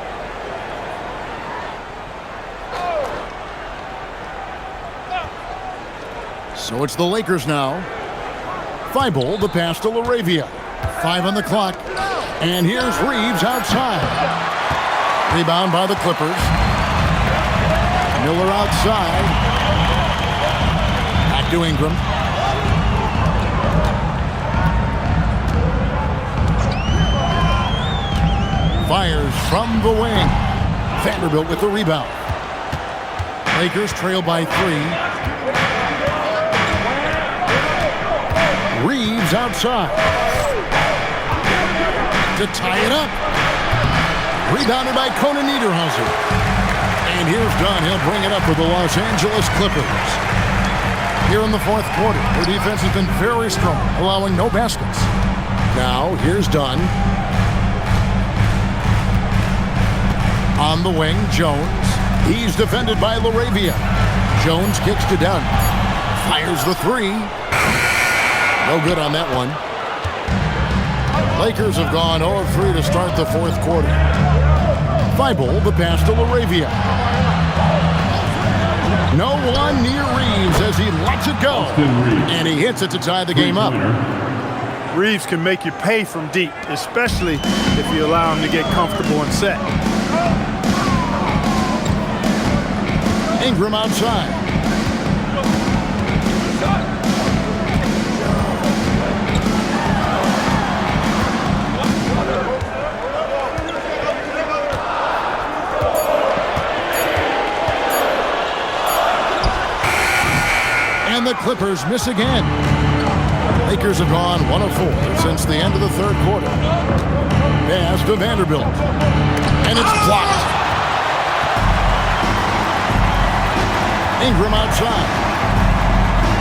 So it's the Lakers now. Thibault, the pass to Laravia. 5 on the clock. And here's Reeves outside. Rebound by the Clippers. Miller outside. Back to Ingram. Fires from the wing. Vanderbilt with the rebound. Lakers trail by 3. Reeves outside. To tie it up. Rebounded by Conan Niederhauser. And here's Dunn. He'll bring it up for the Los Angeles Clippers. Here in the fourth quarter, their defense has been very strong, allowing no baskets. Now, here's Dunn. On the wing, Jones. He's defended by Laravia. Jones kicks to Dunn. Fires the 3. No good on that one. Lakers have gone 0-3 to start the fourth quarter. Thibault, the pass to Laravia. No one near Reeves as he lets it go. And he hits it to tie the game up. Reeves can make you pay from deep, especially if you allow him to get comfortable and set. Ingram outside. And the Clippers miss again. Lakers have gone 1 of 4 since the end of the third quarter. Pass to Vanderbilt. And it's blocked. Ingram outside.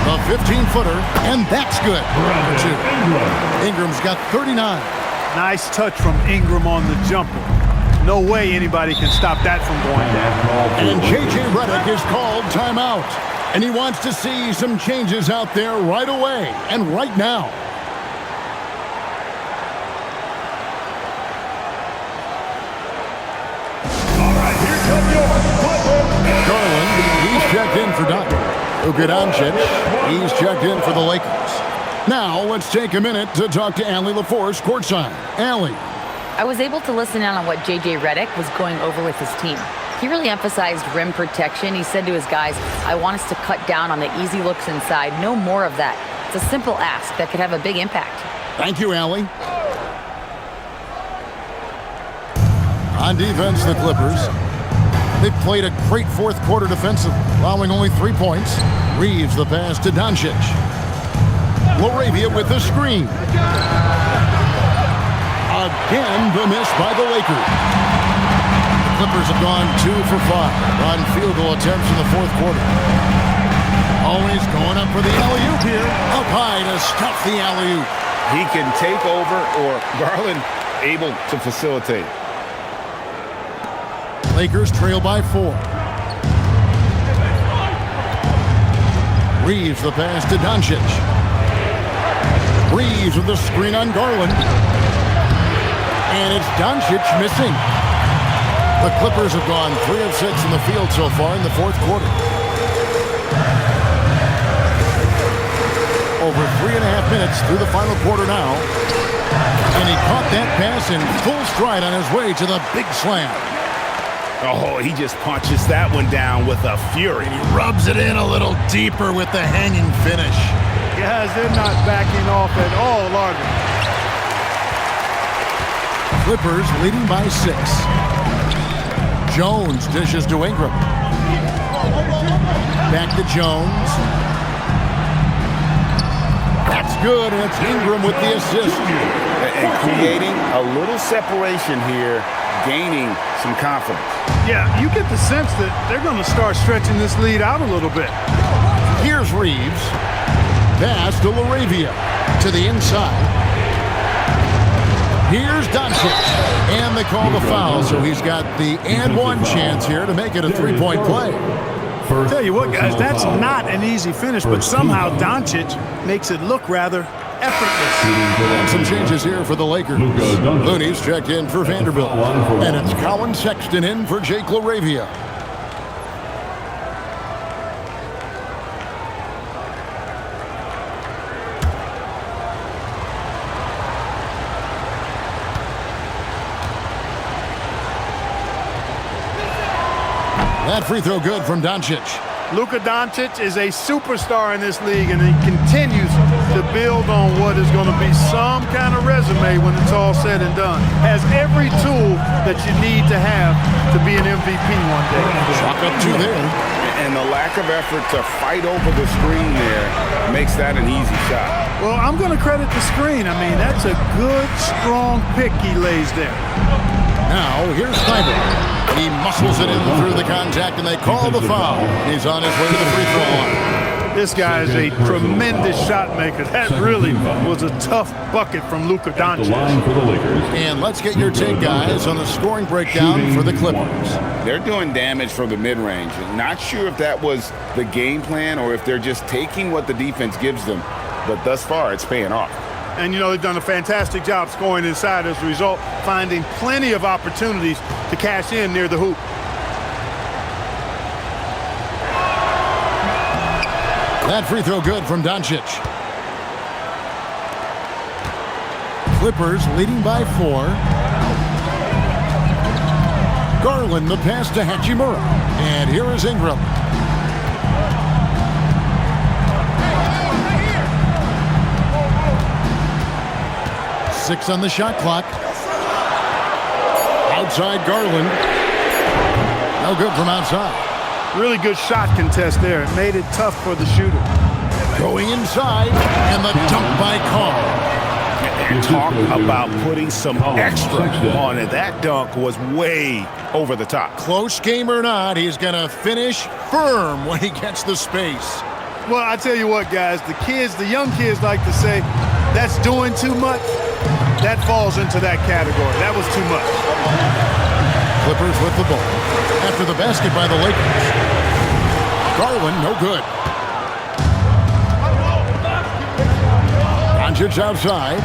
The 15-footer, and that's good. Ingram's got 39. Nice touch from Ingram on the jumper. No way anybody can stop that from going down. And J.J. Redick is called timeout. And he wants to see some changes out there right away and right now. All right, here come your Clippers. Garland, he's checked in for Doncic. Luka Doncic, he's checked in for the Lakers. Now, let's take a minute to talk to Allie LaForce courtside. Allie. I was able to listen in on what J.J. Redick was going over with his team. He really emphasized rim protection. He said to his guys, I want us to cut down on the easy looks inside. No more of that. It's a simple ask that could have a big impact. Thank you, Allie. On defense, the Clippers. They've played a great fourth quarter defensive, allowing only 3 points. Reeves the pass to Doncic. Laravia with the screen. Again, the miss by the Lakers. The Clippers have gone 2 for 5 on field goal attempts in the fourth quarter. Always going up for the alley-oop here. Up high to stuff the alley-oop. He can take over, or Garland able to facilitate. Lakers trail by 4. Reeves the pass to Doncic. Reeves with the screen on Garland. And it's Doncic missing. The Clippers have gone 3 of 6 in the field so far in the fourth quarter. Over 3.5 minutes through the final quarter now. And he caught that pass in full stride on his way to the big slam. Oh, he just punches that one down with a fury. He rubs it in a little deeper with the hanging finish. Guys, they're not backing off at all, are they? Clippers leading by 6. Jones dishes to Ingram. Back to Jones. That's good, and it's Ingram with the assist. And creating a little separation here, gaining some confidence. Yeah, you get the sense that they're going to start stretching this lead out a little bit. Here's Reeves. Pass to Laravia. To the inside. Here's Doncic. And they call the foul, so he's got the and one chance here to make it a 3-point play. I'll tell you what, guys, that's not an easy finish, but somehow Doncic makes it look rather effortless. And some changes here for the Lakers. Looney's checked in for Vanderbilt. And it's Colin Sexton in for Jake Laravia. That free throw good from Doncic. Luka Doncic is a superstar in this league, and he continues to build on what is going to be some kind of resume when it's all said and done. Has every tool that you need to have to be an MVP one day. Chalk up 2 there. And the lack of effort to fight over the screen there makes that an easy shot. Well, I'm going to credit the screen. I mean, that's a good, strong pick he lays there. Now, here's Snyder. He muscles it in through the contact, and they call the foul. He's on his way to the free throw line. This guy is a tremendous shot maker. That really was a tough bucket from Luka Doncic. And let's get your take, guys, on the scoring breakdown for the Clippers. They're doing damage from the mid-range. Not sure if that was the game plan or if they're just taking what the defense gives them. But thus far, it's paying off. And, you know, they've done a fantastic job scoring inside as a result, finding plenty of opportunities to cash in near the hoop. That free throw good from Doncic. Clippers leading by 4. Garland the pass to Hachimura. And here is Ingram. Six on the shot clock. Outside Garland. No good from outside. Really good shot contest there. It made it tough for the shooter. Going inside, and the dunk by Carr. And talk about putting some extra on it. That dunk was way over the top. Close game or not, he's going to finish firm when he gets the space. Well, I tell you what, guys, the young kids like to say, that's doing too much. That falls into that category. That was too much. Clippers with the ball. After the basket by the Lakers. Garland, no good. Doncic outside.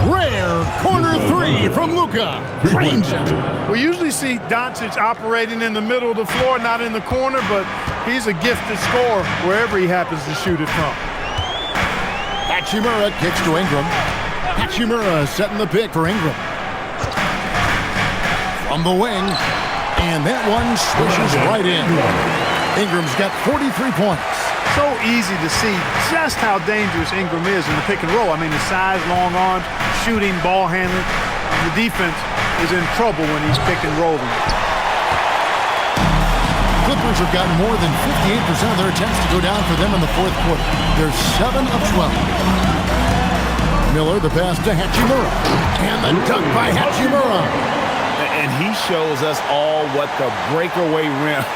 Rare corner 3 from Luka. Drains it. We usually see Doncic operating in the middle of the floor, not in the corner, but he's a gifted scorer wherever he happens to shoot it from. Hachimura kicks to Ingram. Hachimura setting the pick for Ingram. From the wing. And that one swishes right in. Ingram's got 43 points. So easy to see just how dangerous Ingram is in the pick and roll. I mean, the size, long arms, shooting, ball handling. The defense is in trouble when he's pick and rolling. Clippers have gotten more than 58% of their attempts to go down for them in the fourth quarter. They're 7 of 12. Miller, the pass to Hachimura. And the dunk by Hachimura. And he shows us all what the breakaway rim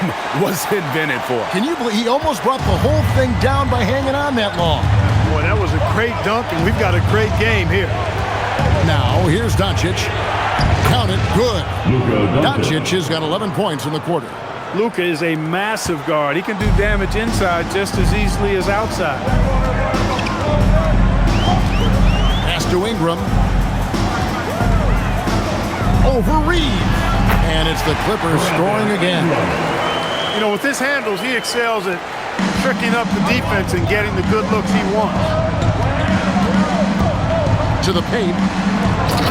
was invented for. Can you believe he almost brought the whole thing down by hanging on that long? Boy, that was a great dunk, and we've got a great game here. Now, here's Doncic. Count it, good. Doncic has got 11 points in the quarter. Luka is a massive guard. He can do damage inside just as easily as outside. Pass to Ingram. Over Reed. And it's the Clippers scoring again. You know, with his handles, he excels at tricking up the defense and getting the good looks he wants. To the paint.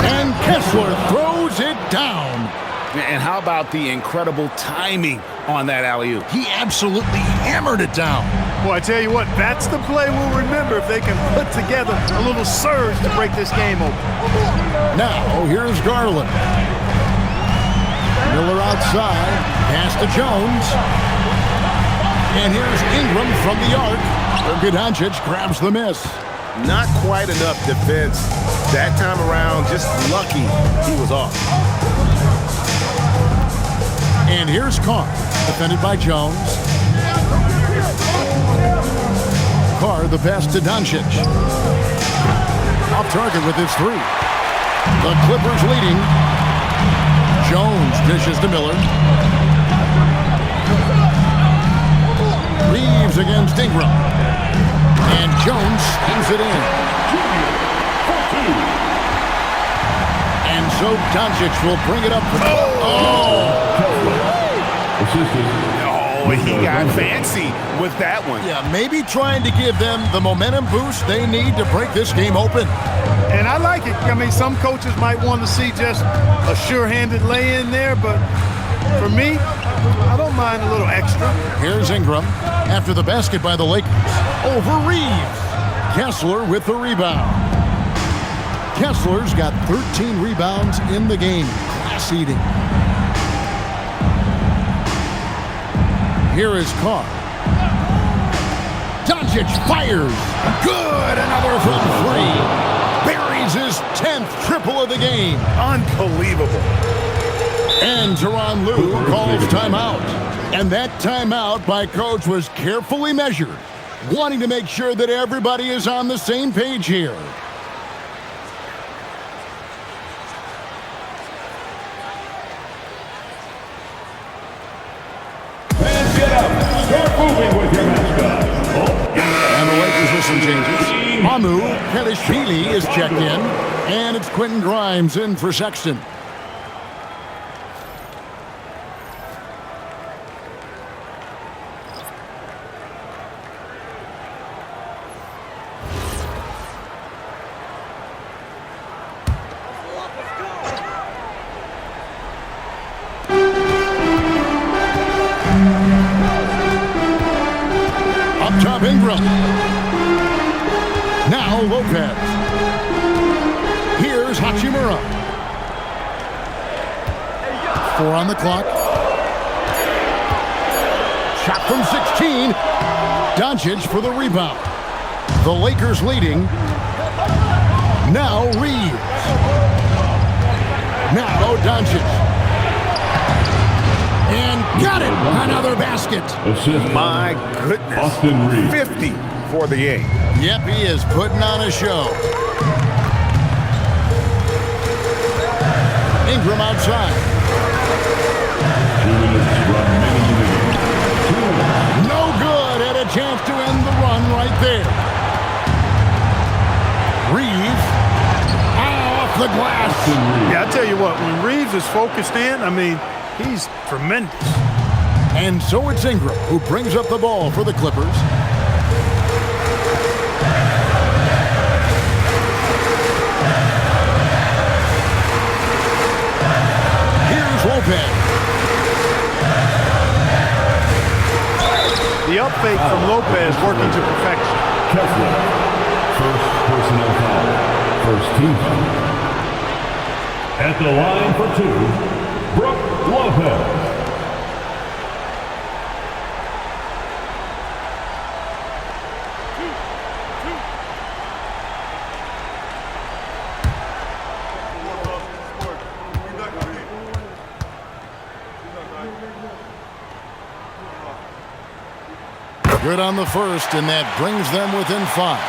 And Kessler throws it down. And how about the incredible timing on that alley-oop? He absolutely hammered it down. Well, I tell you what, that's the play we'll remember if they can put together a little surge to break this game open. Now, here's Garland. Miller outside. Pass to Jones. And here's Ingram from the arc. Doncic grabs the miss. Not quite enough defense that time around. Just lucky he was off. And here's Carr, defended by Jones. Carr, the pass to Doncic. Off target with his three. The Clippers leading. Jones dishes to Miller. Reeves against Ingram. And Jones slams it in. And so Doncic will bring it up. Oh, he got fancy with that one. Yeah, maybe trying to give them the momentum boost they need to break this game open. And I like it. I mean, some coaches might want to see just a sure-handed lay-in there, but for me, I don't mind a little extra. Here's Ingram after the basket by the Lakers. Over Reeves. Kessler with the rebound. Kessler's got 13 rebounds in the game. Class eating. Here is Carr. Doncic fires. Good. Another from three. Buries his 10th triple of the game. Unbelievable. And Tyronn Lue calls timeout. And that timeout by coach was carefully measured, wanting to make sure that everybody is on the same page here. Start moving with your mascot. And the Lakers with some changes. Mamu Pelishvili is checked in, and it's Quentin Grimes in for Sexton. Up top, Ingram. Now Lopez. Here's Hachimura. 4 on the clock. Shot from 16. Doncic for the rebound. The Lakers leading. Now Reeves. Now Doncic. And got it. Another basket. Assist My goodness. Austin Reeves. 50 for the game. Yep, he is putting on a show. Ingram outside. 2 minutes remaining in the game. No good. Had a chance to end the run right there. Reeves. Off the glass. Yeah, I tell you what, when Reeves is focused in, I mean, he's tremendous. And so it's Ingram who brings up the ball for the Clippers. Here's Lopez. layup fake from Lopez working to perfection. Kessler. First personal foul. First team foul. At the line for two, Brook Lopez. Good on the first, and that brings them within 5.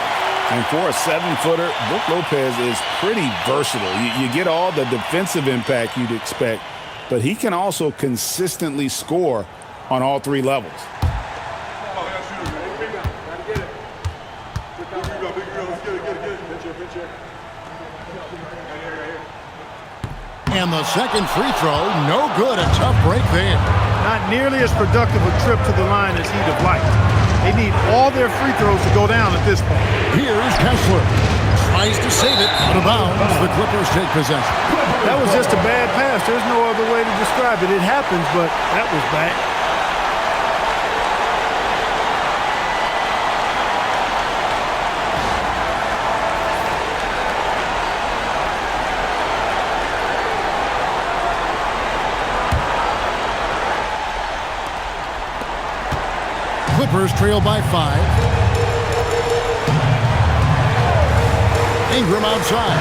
And for a 7-footer, Brook Lopez is pretty versatile. You get all the defensive impact you'd expect, but he can also consistently score on all 3 levels. And the second free throw, no good. A tough break there. Not nearly as productive a trip to the line as he'd have liked. They need all their free throws to go down at this point. Here's Kessler. Tries to save it. Out of bounds. The Clippers take possession. That was just a bad pass. There's no other way to describe it. It happens, but that was bad. Clippers trail by 5. Ingram outside.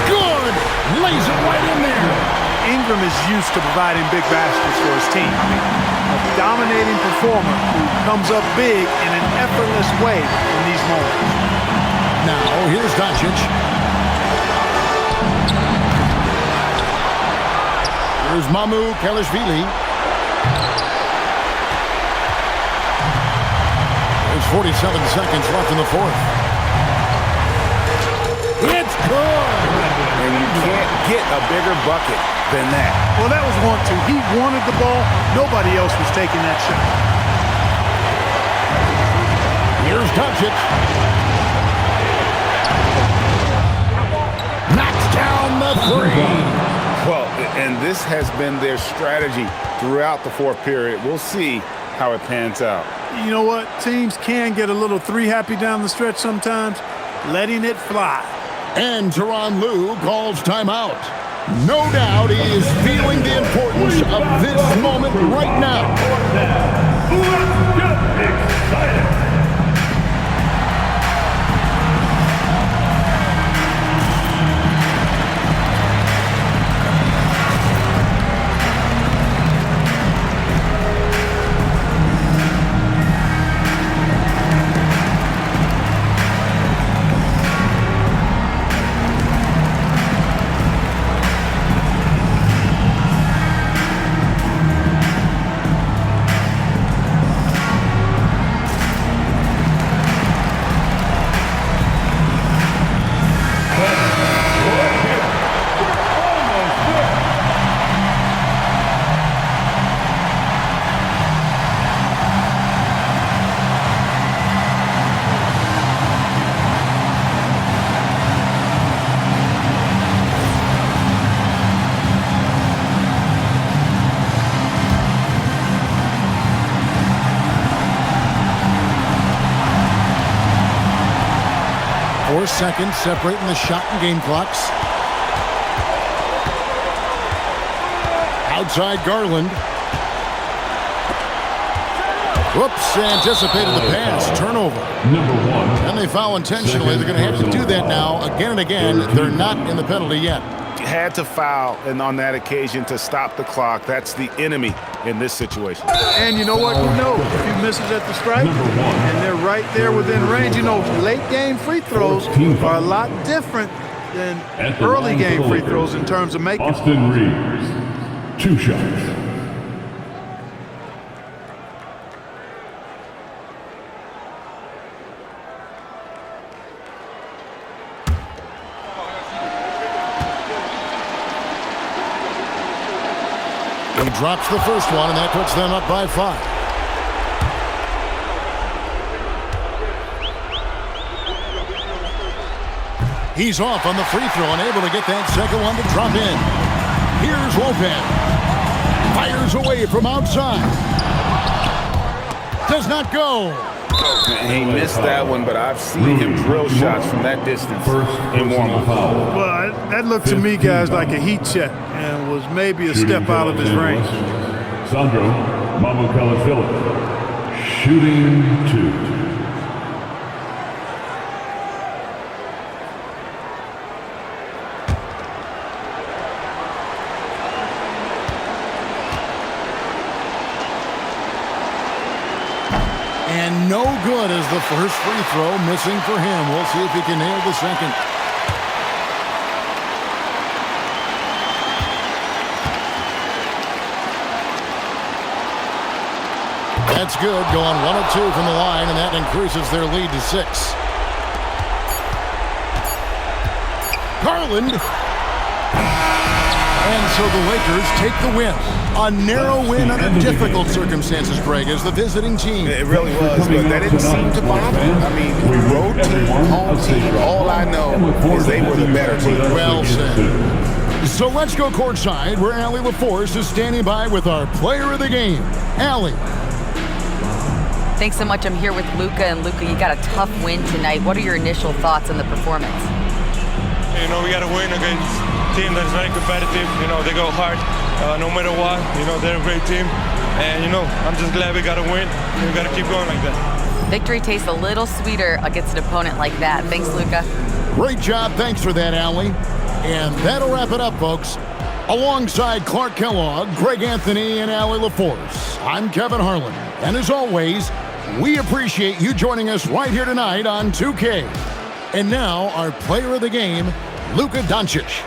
Good! Lays it right in there. Ingram is used to providing big baskets for his team. A dominating performer who comes up big in an effortless way in these moments. Now, here's Doncic. Here's Mamu Kelishvili. There's 47 seconds left in the 4th. It's good! And you can't get a bigger bucket than that. Well, that was 1-2. He wanted the ball. Nobody else was taking that shot. Here's Doncic. Knocks down the 3. Well, and this has been their strategy throughout the 4th period. We'll see how it pans out. You know what? Teams can get a little 3-happy down the stretch sometimes. Letting it fly. And Tyronn Lue calls timeout. No doubt he is feeling the importance of this moment right now. Let's get excited. Seconds separating the shot and game clocks. Outside Garland. Whoops, anticipated the pass. Turnover. Number 1. And they foul intentionally. They're going to have to do that now again and again. They're not in the penalty yet. Had to foul, and on that occasion to stop the clock. That's the enemy in this situation. And you know what? Who knows? A few misses at the stripe, and they're right there within range. You know, late game free throws are a lot different than early game free throws in terms of making. Austin Reeves, 2 shots. He drops the first one, and that puts them up by 5. He's off on the free throw and able to get that second one to drop in. Here's Lopez. Fires away from outside. does not go. He missed that one, but I've seen him drill shots from that distance in warm-up. Well, that looked to me, guys, like a heat check and was maybe a step out of his range. Sandro Mamukelashvili. Shooting 2. And no good as the first free throw missing for him. We'll see if he can nail the second. That's good, going 1 of 2 from the line, and that increases their lead to 6. Garland. And so the Lakers take the win. A narrow win under difficult circumstances, Greg, as the visiting team. It really was, but that didn't seem to bother. I mean, road team, home team, all I know is they were the better team. Well said. So let's go courtside, where Allie LaForce is standing by with our player of the game. Allie. Thanks so much. I'm here with Luka, and Luka, you got a tough win tonight. What are your initial thoughts on the performance? You know, we got to win against a team that's very competitive. You know, they go hard no matter what. You know, they're a great team. And, you know, I'm just glad we got to win. We got to keep going like that. Victory tastes a little sweeter against an opponent like that. Thanks, Luka. Great job. Thanks for that, Allie. And that'll wrap it up, folks. Alongside Clark Kellogg, Greg Anthony, and Allie LaForce, I'm Kevin Harlan. And as always, we appreciate you joining us right here tonight on 2K. And now, our player of the game, Luka Doncic.